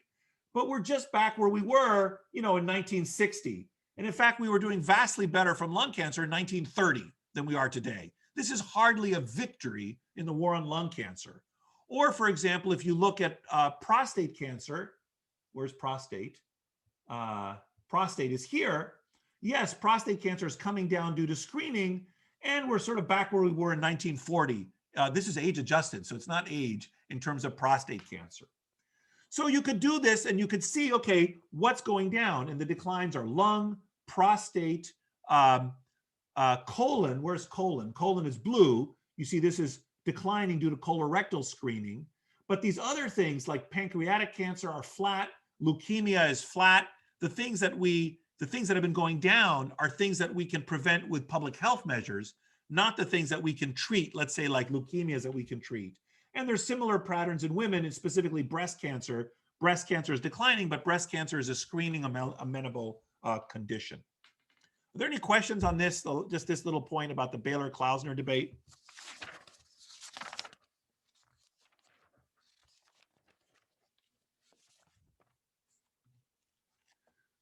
S1: but we're just back where we were, in 1960. And in fact, we were doing vastly better from lung cancer in 1930 than we are today. This is hardly a victory in the war on lung cancer. Or, for example, if you look at prostate cancer, where's prostate? Prostate is here. Yes, prostate cancer is coming down due to screening. And we're sort of back where we were in 1940. This is age adjusted, so it's not age in terms of prostate cancer. So you could do this and you could see, okay, what's going down? And the declines are lung, prostate, colon. Where's colon? Colon is blue. You see this is declining due to colorectal screening. But these other things like pancreatic cancer are flat, leukemia is flat. The things that have been going down are things that we can prevent with public health measures, not the things that we can treat, let's say like leukemias that we can treat. And there's similar patterns in women, and specifically breast cancer. Breast cancer is declining, but breast cancer is a screening amenable condition. Are there any questions on this, just this little point about the Baylor-Klausner debate?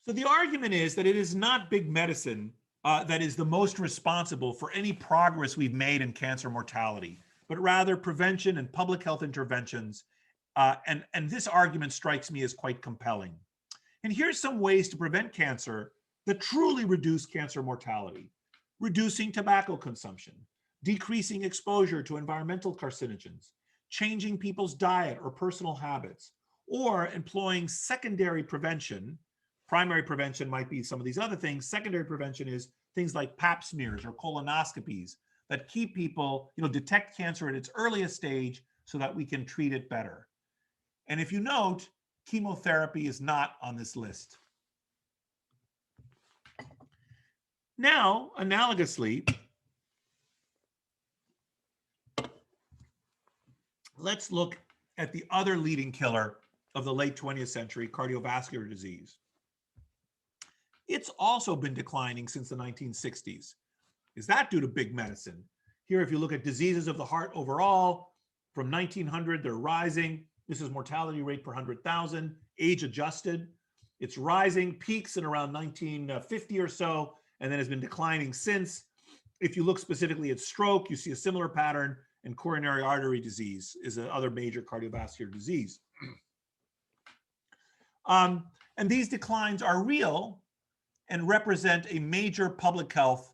S1: So the argument is that it is not big medicine that is the most responsible for any progress we've made in cancer mortality, but rather prevention and public health interventions. And this argument strikes me as quite compelling. And here's some ways to prevent cancer that truly reduce cancer mortality: reducing tobacco consumption, decreasing exposure to environmental carcinogens, changing people's diet or personal habits, or employing secondary prevention. Primary prevention might be some of these other things. Secondary prevention is things like pap smears or colonoscopies that keep people, detect cancer at its earliest stage so that we can treat it better. And if you note, chemotherapy is not on this list. Now, analogously, let's look at the other leading killer of the late 20th century, cardiovascular disease. It's also been declining since the 1960s. Is that due to big medicine? Here, if you look at diseases of the heart overall, from 1900, they're rising. This is mortality rate per 100,000, age adjusted. It's rising, peaks in around 1950 or so, and then has been declining since. If you look specifically at stroke, you see a similar pattern, and coronary artery disease is another major cardiovascular disease. And these declines are real and represent a major public health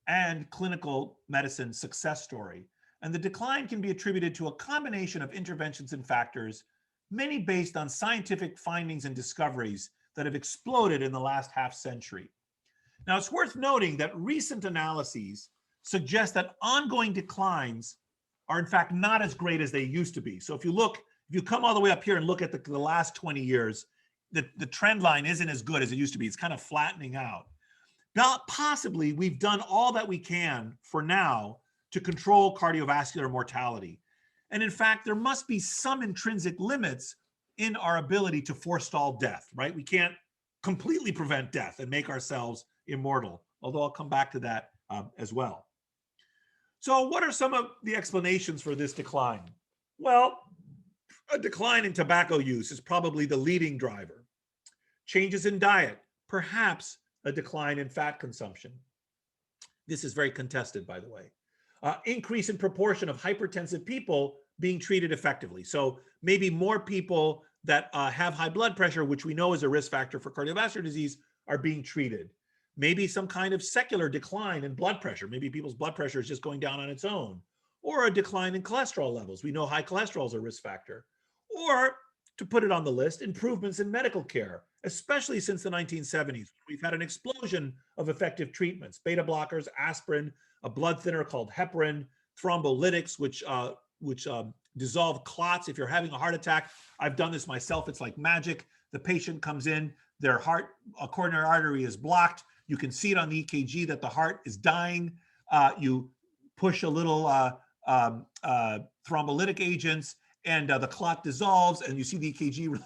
S1: and clinical medicine success story. And the decline can be attributed to a combination of interventions and factors, many based on scientific findings and discoveries that have exploded in the last half century. Now, it's worth noting that recent analyses suggest that ongoing declines are in fact not as great as they used to be. So if you come all the way up here and look at the last 20 years, the trend line isn't as good as it used to be. It's kind of flattening out. Now, possibly we've done all that we can for now to control cardiovascular mortality. And in fact, there must be some intrinsic limits in our ability to forestall death, right? We can't completely prevent death and make ourselves immortal, although I'll come back to that as well. So what are some of the explanations for this decline? Well, a decline in tobacco use is probably the leading driver. Changes in diet, perhaps a decline in fat consumption. This is very contested, by the way. Increase in proportion of hypertensive people being treated effectively. So maybe more people that have high blood pressure, which we know is a risk factor for cardiovascular disease, are being treated. Maybe some kind of secular decline in blood pressure. Maybe people's blood pressure is just going down on its own. Or a decline in cholesterol levels. We know high cholesterol is a risk factor. Or, to put it on the list, improvements in medical care, especially since the 1970s. We've had an explosion of effective treatments: beta blockers, aspirin, a blood thinner called heparin, thrombolytics, which dissolve clots if you're having a heart attack. I've done this myself. It's like magic. The patient comes in, their a coronary artery is blocked. You can see it on the EKG that the heart is dying. You push a little thrombolytic agents, and the clot dissolves, and you see the EKG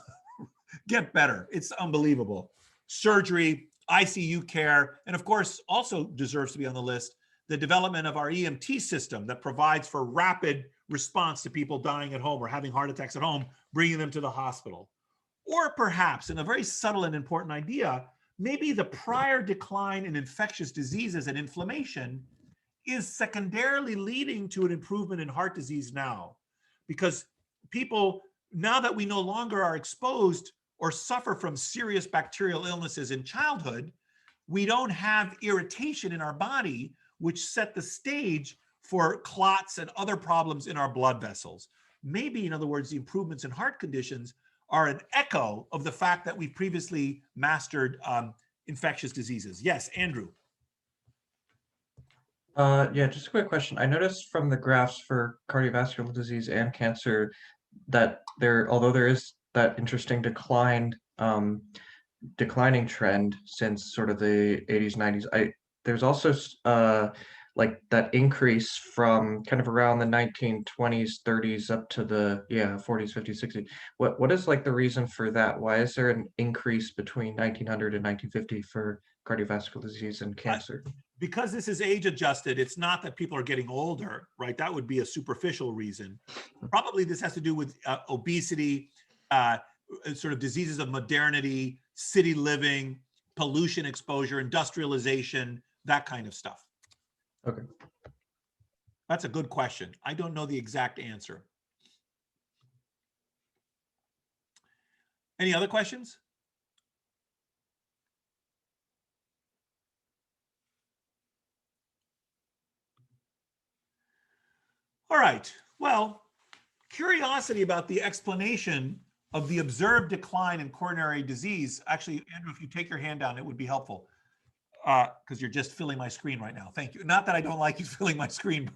S1: get better. It's unbelievable. Surgery, ICU care, and of course, also deserves to be on the list, the development of our EMT system that provides for rapid response to people dying at home or having heart attacks at home, bringing them to the hospital. Or perhaps, in a very subtle and important idea, maybe the prior decline in infectious diseases and inflammation is secondarily leading to an improvement in heart disease now. Because people, now that we no longer are exposed or suffer from serious bacterial illnesses in childhood, we don't have irritation in our body, which set the stage for clots and other problems in our blood vessels. Maybe, in other words, the improvements in heart conditions are an echo of the fact that we previously mastered infectious diseases. Yes, Andrew.
S4: Yeah, just a quick question. I noticed from the graphs for cardiovascular disease and cancer that although there is that interesting declining trend since sort of the 80s, 90s, there's also like that increase from kind of around the 1920s, 30s up to the 40s, 50s, 60s. What is like the reason for that? Why is there an increase between 1900 and 1950 for cardiovascular disease and cancer?
S1: Because this is age adjusted, it's not that people are getting older, right? That would be a superficial reason. Probably this has to do with obesity, sort of diseases of modernity, city living, pollution exposure, industrialization, that kind of stuff.
S4: Okay.
S1: That's a good question. I don't know the exact answer. Any other questions? All right. Well, curiosity about the explanation of the observed decline in coronary disease. Actually, Andrew, if you take your hand down, it would be helpful because you're just filling my screen right now. Thank you. Not that I don't like you filling my screen,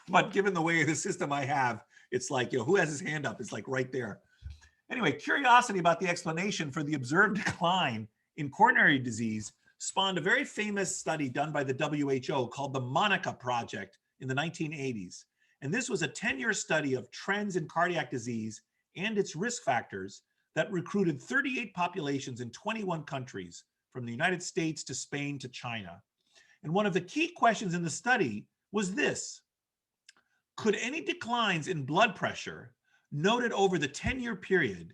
S1: but given the way the system I have, it's like, who has his hand up? It's like right there. Anyway, curiosity about the explanation for the observed decline in coronary disease spawned a very famous study done by the WHO called the MONICA Project in the 1980s. And this was a 10-year study of trends in cardiac disease and its risk factors that recruited 38 populations in 21 countries, from the United States to Spain to China. And one of the key questions in the study was this: could any declines in blood pressure noted over the 10-year period,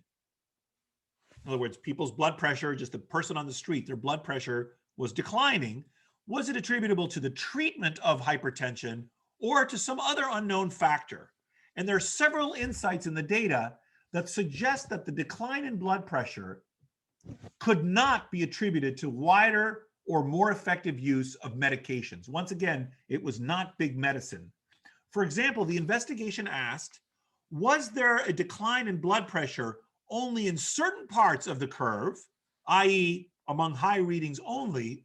S1: in other words, people's blood pressure, just the person on the street, their blood pressure was declining, was it attributable to the treatment of hypertension or to some other unknown factor? And there are several insights in the data that suggest that the decline in blood pressure could not be attributed to wider or more effective use of medications. Once again, it was not big medicine. For example, the investigation asked, was there a decline in blood pressure only in certain parts of the curve, i.e. among high readings only,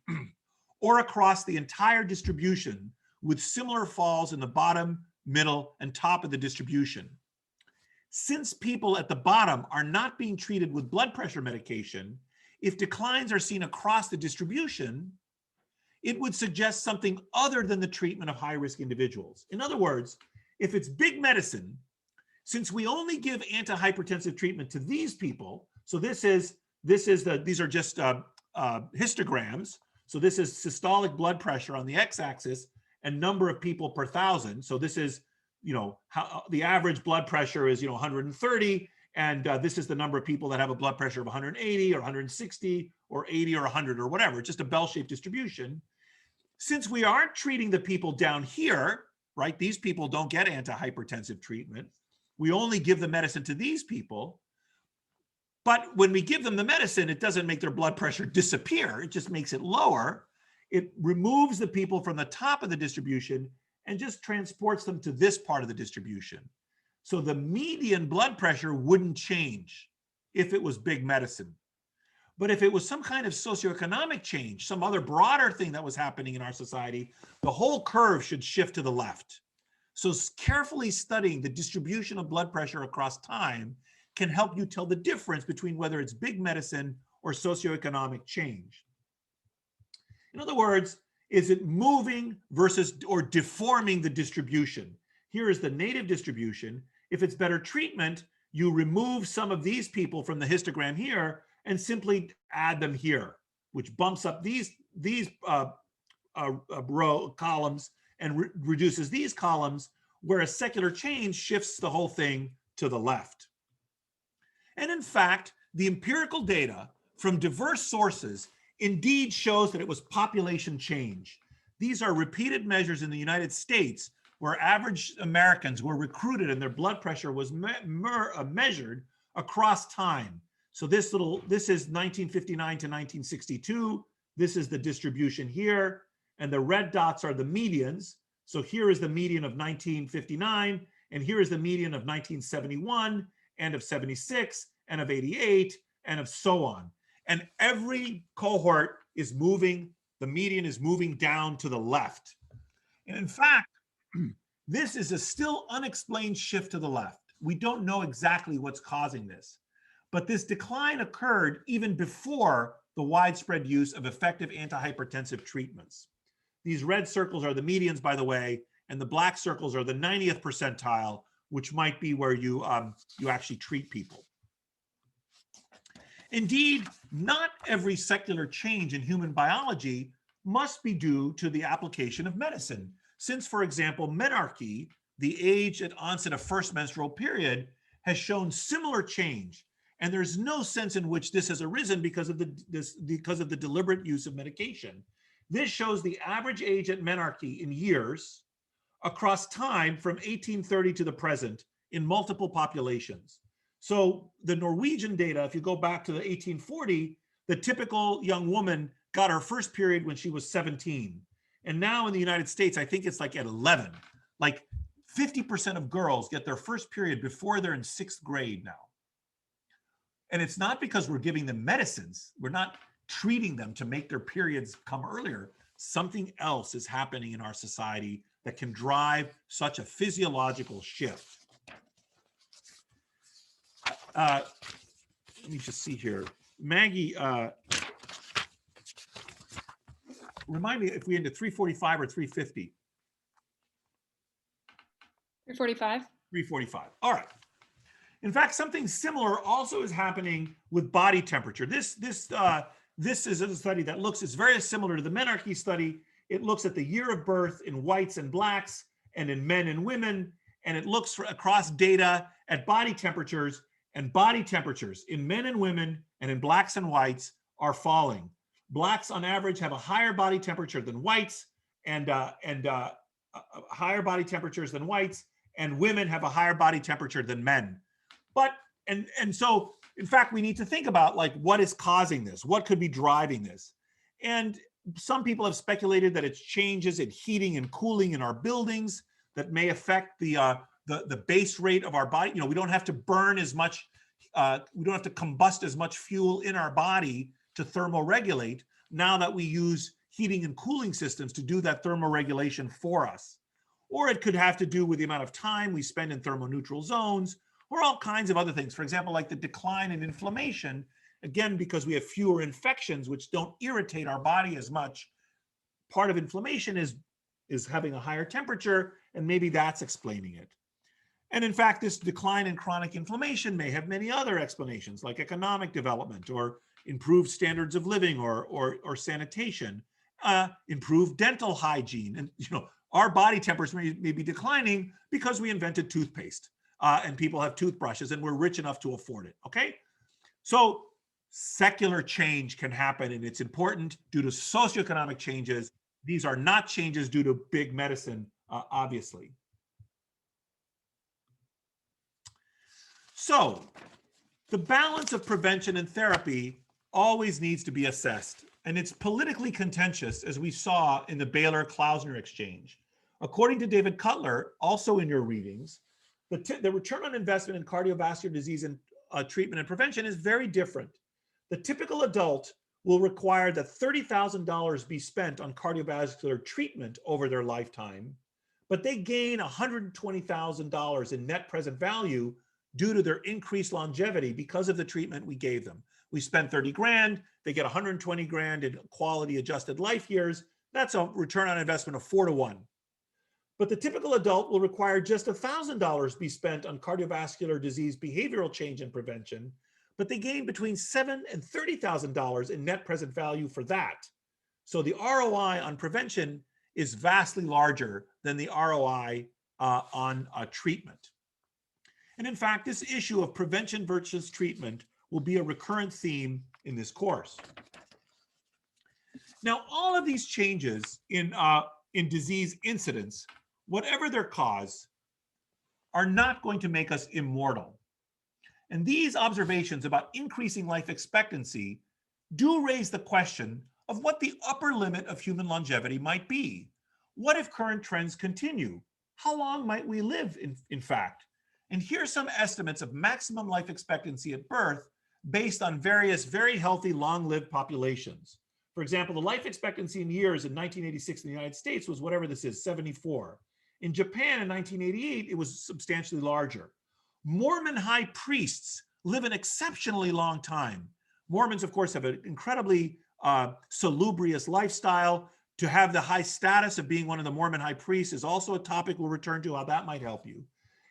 S1: or across the entire distribution with similar falls in the bottom, middle, and top of the distribution? Since people at the bottom are not being treated with blood pressure medication, if declines are seen across the distribution, it would suggest something other than the treatment of high-risk individuals. In other words, if it's big medicine, since we only give antihypertensive treatment to these people, so these are just histograms. So this is systolic blood pressure on the x-axis and number of people per thousand. So this is, how the average blood pressure is, 130, and this is the number of people that have a blood pressure of 180 or 160 or 80 or 100 or whatever, just a bell-shaped distribution. Since we aren't treating the people down here, right? These people don't get antihypertensive treatment. We only give the medicine to these people. But when we give them the medicine, it doesn't make their blood pressure disappear. It just makes it lower. It removes the people from the top of the distribution and just transports them to this part of the distribution. So the median blood pressure wouldn't change if it was big medicine. But if it was some kind of socioeconomic change, some other broader thing that was happening in our society, the whole curve should shift to the left. So carefully studying the distribution of blood pressure across time can help you tell the difference between whether it's big medicine or socioeconomic change. In other words, is it moving versus or deforming the distribution? Here is the native distribution. If it's better treatment, you remove some of these people from the histogram here and simply add them here, which bumps up these row columns and reduces these columns, where a secular change shifts the whole thing to the left. And in fact, the empirical data from diverse sources indeed shows that it was population change. These are repeated measures in the United States where average Americans were recruited and their blood pressure was measured across time. So this is 1959 to 1962. This is the distribution here. and the red dots are the medians. So here is the median of 1959, and here is the median of 1971, and of 76, and of 88, and of so on. And every cohort is moving, the median is moving down to the left. And in fact, this is a still unexplained shift to the left. We don't know exactly what's causing this, but this decline occurred even before the widespread use of effective antihypertensive treatments. These red circles are the medians, by the way, and the black circles are the 90th percentile, which might be where you actually treat people. Indeed, not every secular change in human biology must be due to the application of medicine. Since, for example, menarche, the age at onset of first menstrual period, has shown similar change. And there's no sense in which this has arisen because of the deliberate use of medication. This shows the average age at menarche in years across time from 1830 to the present in multiple populations. So the Norwegian data, if you go back to the 1840, the typical young woman got her first period when she was 17. And now in the United States, I think it's like at 11. Like 50% of girls get their first period before they're in 6th grade now. And it's not because we're giving them medicines. We're not treating them to make their periods come earlier. Something else is happening in our society that can drive such a physiological shift. Let me just see here. Maggie, remind me if we into 345 or 350.
S2: 345.
S1: 345. All right. In fact, something similar also is happening with body temperature. This is a study that is very similar to the menarche study. It looks at the year of birth in whites and blacks and in men and women, and it looks across data at body temperatures, and body temperatures in men and women and in blacks and whites are falling. Blacks on average have a higher body temperature than whites, and higher body temperatures than whites, and women have a higher body temperature than men. But, and so, in fact, we need to think about like what is causing this, what could be driving this. And some people have speculated that it's changes in heating and cooling in our buildings that may affect the base rate of our body. You know, we don't have to burn as much, we don't have to combust as much fuel in our body to thermoregulate now that we use heating and cooling systems to do that thermoregulation for us. Or it could have to do with the amount of time we spend in thermoneutral zones, or all kinds of other things. For example, like the decline in inflammation, again, because we have fewer infections, which don't irritate our body as much. Part of inflammation is having a higher temperature, and maybe that's explaining it. And in fact, this decline in chronic inflammation may have many other explanations, like economic development, or improved standards of living, or sanitation, improved dental hygiene. And you know, our body temperatures may be declining because we invented toothpaste, and people have toothbrushes, and we're rich enough to afford it. Okay, so secular change can happen, and it's important due to socioeconomic changes. These are not changes due to big medicine, obviously. So the balance of prevention and therapy always needs to be assessed, and it's politically contentious, as we saw in the Baylor-Klausner exchange. According to David Cutler, also in your readings, the return on investment in cardiovascular disease and treatment and prevention is very different. The typical adult will require that $30,000 be spent on cardiovascular treatment over their lifetime, but they gain $120,000 in net present value due to their increased longevity because of the treatment we gave them. We spent 30 grand, they get 120 grand in quality adjusted life years. That's a return on investment of 4 to 1. But the typical adult will require just $1,000 be spent on cardiovascular disease behavioral change and prevention, but they gain between $7,000 and $30,000 in net present value for that. So the ROI on prevention is vastly larger than the ROI on treatment. And in fact, this issue of prevention versus treatment will be a recurrent theme in this course. Now, all of these changes in disease incidence, whatever their cause, are not going to make us immortal. And these observations about increasing life expectancy do raise the question of what the upper limit of human longevity might be. What if current trends continue? How long might we live, in fact? And here's some estimates of maximum life expectancy at birth based on various very healthy, long-lived populations. For example, the life expectancy in years in 1986 in the United States was whatever this is, 74. In Japan in 1988, it was substantially larger. Mormon high priests live an exceptionally long time. Mormons, of course, have an incredibly salubrious lifestyle. To have the high status of being one of the Mormon high priests is also a topic we'll return to, how that might help you.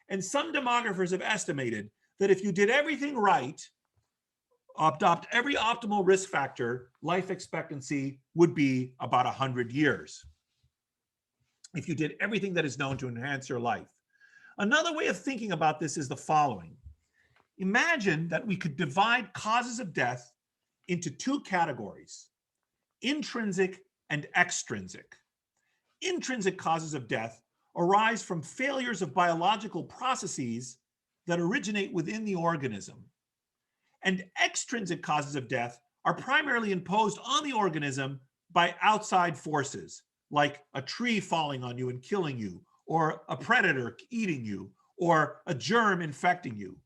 S1: And some demographers have estimated that if you did everything right, adopt every optimal risk factor, life expectancy would be about 100 years. If you did everything that is known to enhance your life. Another way of thinking about this is the following. Imagine that we could divide causes of death into two categories, intrinsic and extrinsic. Intrinsic causes of death arise from failures of biological processes that originate within the organism. And extrinsic causes of death are primarily imposed on the organism by outside forces, like a tree falling on you and killing you, or a predator eating you, or a germ infecting you.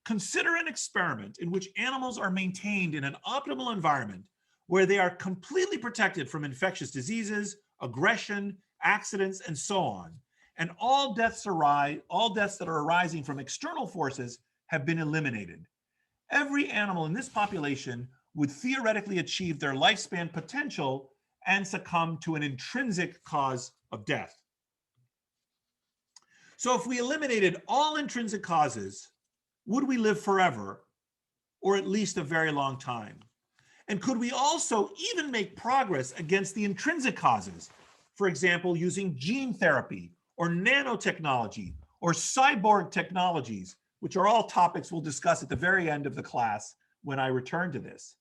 S1: Consider an experiment in which animals are maintained in an optimal environment where they are completely protected from infectious diseases, aggression, accidents, and so on. And all deaths that are arising from external forces have been eliminated. Every animal in this population would theoretically achieve their lifespan potential and succumb to an intrinsic cause of death. So if we eliminated all intrinsic causes, would we live forever, or at least a very long time? And could we also even make progress against the intrinsic causes? For example, using gene therapy or nanotechnology or cyborg technologies, which are all topics we'll discuss at the very end of the class when I return to this.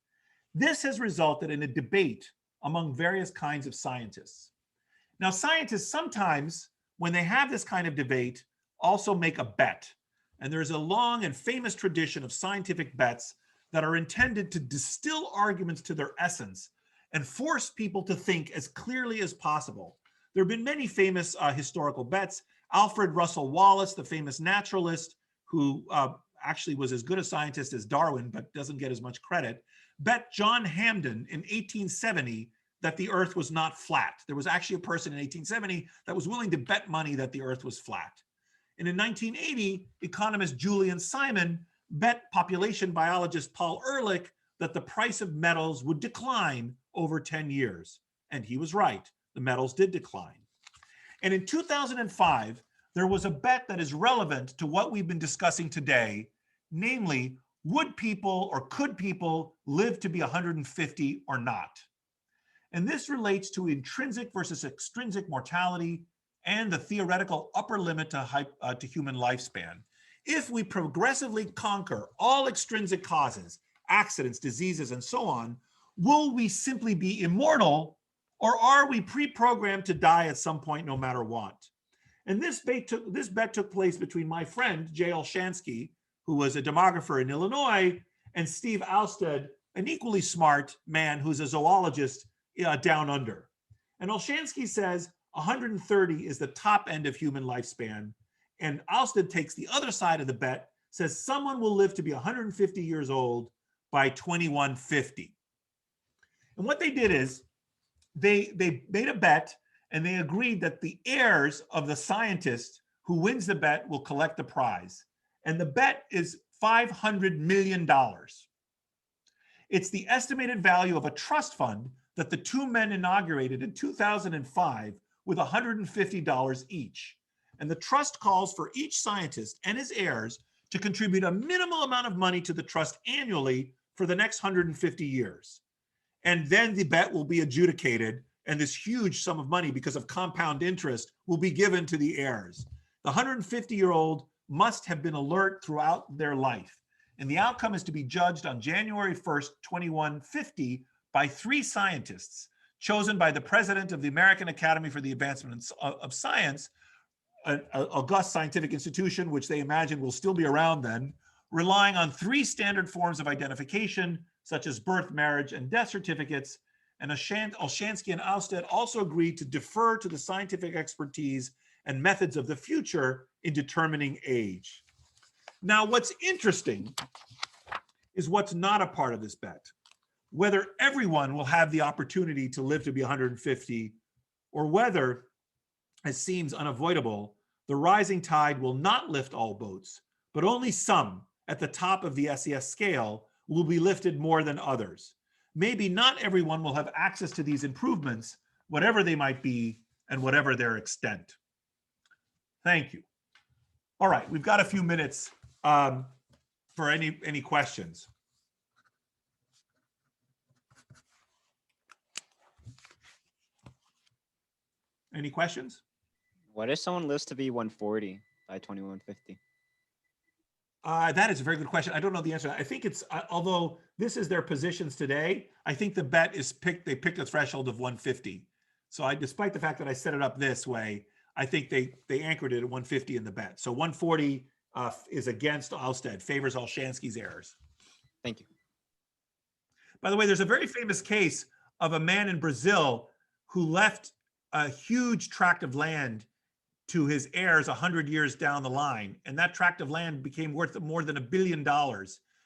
S1: This has resulted in a debate among various kinds of scientists. Now, scientists sometimes, when they have this kind of debate, also make a bet. And there's a long and famous tradition of scientific bets that are intended to distill arguments to their essence and force people to think as clearly as possible. There have been many famous historical bets. Alfred Russel Wallace, the famous naturalist, who actually was as good a scientist as Darwin, but doesn't get as much credit, bet John Hampden in 1870 that the earth was not flat. There was actually a person in 1870 that was willing to bet money that the earth was flat. And in 1980, economist Julian Simon bet population biologist Paul Ehrlich that the price of metals would decline over 10 years. And he was right. The metals did decline. And in 2005, there was a bet that is relevant to what we've been discussing today, namely, would people or could people live to be 150 or not? And this relates to intrinsic versus extrinsic mortality and the theoretical upper limit to human lifespan. If we progressively conquer all extrinsic causes, accidents, diseases, and so on, will we simply be immortal, or are we pre-programmed to die at some point no matter what? And this bet took place between my friend, Jay Olshansky, who was a demographer in Illinois, and Steve Alstead, an equally smart man who's a zoologist down under. And Olshansky says 130 is the top end of human lifespan. And Alstead takes the other side of the bet, says someone will live to be 150 years old by 2150. And what they did is they made a bet, and they agreed that the heirs of the scientist who wins the bet will collect the prize. And the bet is $500 million. It's the estimated value of a trust fund that the two men inaugurated in 2005 with $150 each. And the trust calls for each scientist and his heirs to contribute a minimal amount of money to the trust annually for the next 150 years. And then the bet will be adjudicated, and this huge sum of money, because of compound interest, will be given to the heirs. The 150-year-old must have been alert throughout their life. And the outcome is to be judged on January 1st, 2150 by 3 scientists chosen by the president of the American Academy for the Advancement of Science, an august scientific institution, which they imagine will still be around then, relying on 3 standard forms of identification, such as birth, marriage, and death certificates. and Olshansky and Alstead also agreed to defer to the scientific expertise and methods of the future in determining age. Now, what's interesting is what's not a part of this bet. Whether everyone will have the opportunity to live to be 150, or whether, as seems unavoidable, the rising tide will not lift all boats, but only some at the top of the SES scale will be lifted more than others. Maybe not everyone will have access to these improvements, whatever they might be and whatever their extent. Thank you. All right, we've got a few minutes for any questions. Any questions?
S5: What if someone lives to be 140 by 2150?
S1: That is a very good question. I don't know the answer. I think it's, although this is their positions today, I think the bet is they picked a threshold of 150. So despite the fact that I set it up this way, I think they anchored it at 150 in the bet. So 140 is against Alstead, favors Olshansky's errors.
S5: Thank you.
S1: By the way, there's a very famous case of a man in Brazil who left a huge tract of land to his heirs 100 years down the line, and that tract of land became worth more than $1 billion.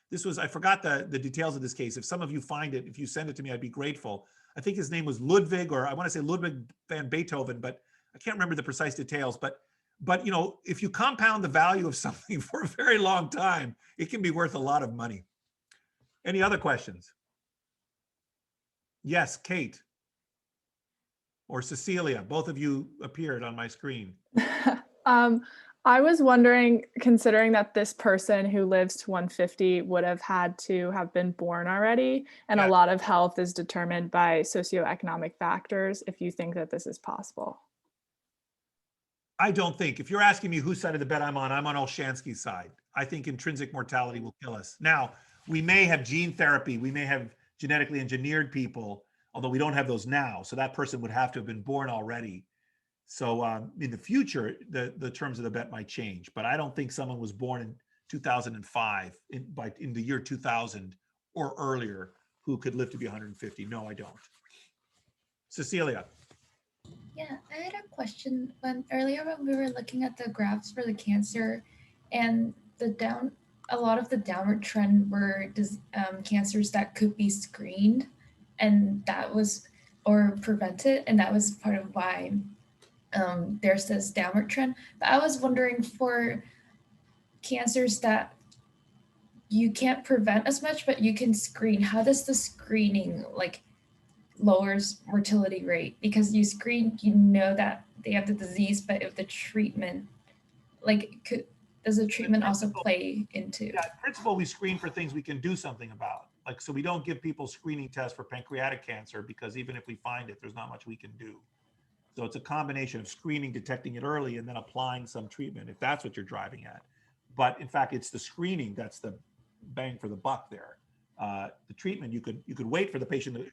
S1: This was, I forgot the details of this case. If some of you find it, if you send it to me, I'd be grateful. I think his name was Ludwig, or I want to say Ludwig van Beethoven, but I can't remember the precise details. But you know, if you compound the value of something for a very long time, it can be worth a lot of money. Any other questions? Yes, Kate. Or Cecilia, both of you appeared on my screen.
S6: I was wondering, considering that this person who lives to 150 would have had to have been born already, and
S1: Yeah.
S6: a lot of health is determined by socioeconomic factors, if you think that this is possible.
S1: I don't think. If you're asking me whose side of the bet I'm on Olshansky's side. I think intrinsic mortality will kill us. Now, we may have gene therapy, we may have genetically engineered people, although we don't have those now. So that person would have to have been born already. So in the future, the terms of the bet might change, but I don't think someone was born in 2005, in the year 2000 or earlier, who could live to be 150. No, I don't. Cecilia.
S7: Yeah, I had a question. Earlier when we were looking at the graphs for the cancer, and a lot of the downward trend were cancers that could be screened, and that was, or prevented, and that was part of why there's this downward trend. But I was wondering, for cancers that you can't prevent as much, but you can screen, how does the screening lowers mortality rate? Because you screen, you know that they have the disease, but if the treatment, does the treatment also play into?
S1: Yeah, in principle, we screen for things we can do something about. So we don't give people screening tests for pancreatic cancer, because even if we find it, there's not much we can do. So it's a combination of screening, detecting it early, and then applying some treatment, if that's what you're driving at. But in fact, it's the screening that's the bang for the buck there. The treatment, you could wait for the patient to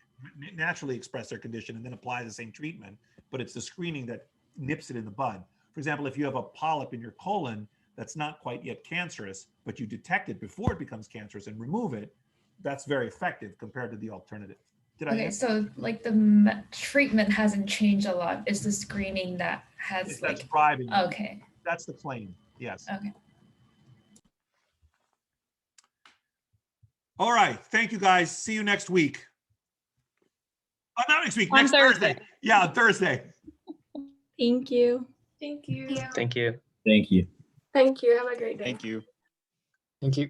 S1: naturally express their condition and then apply the same treatment, but it's the screening that nips it in the bud. For example, if you have a polyp in your colon that's not quite yet cancerous, but you detect it before it becomes cancerous and remove it, that's very effective compared to the alternative.
S7: Okay, so the treatment hasn't changed a lot. It's the screening that has
S1: that's driving.
S7: Okay.
S1: That's the claim. Yes.
S7: Okay.
S1: All right. Thank you, guys. See you next week. Oh, not next week.
S2: On
S1: Next Thursday. Yeah, Thursday.
S8: Thank you.
S9: Thank you.
S4: Thank you.
S3: Thank you.
S9: Thank you. Have a great day.
S5: Thank you.
S3: Thank you.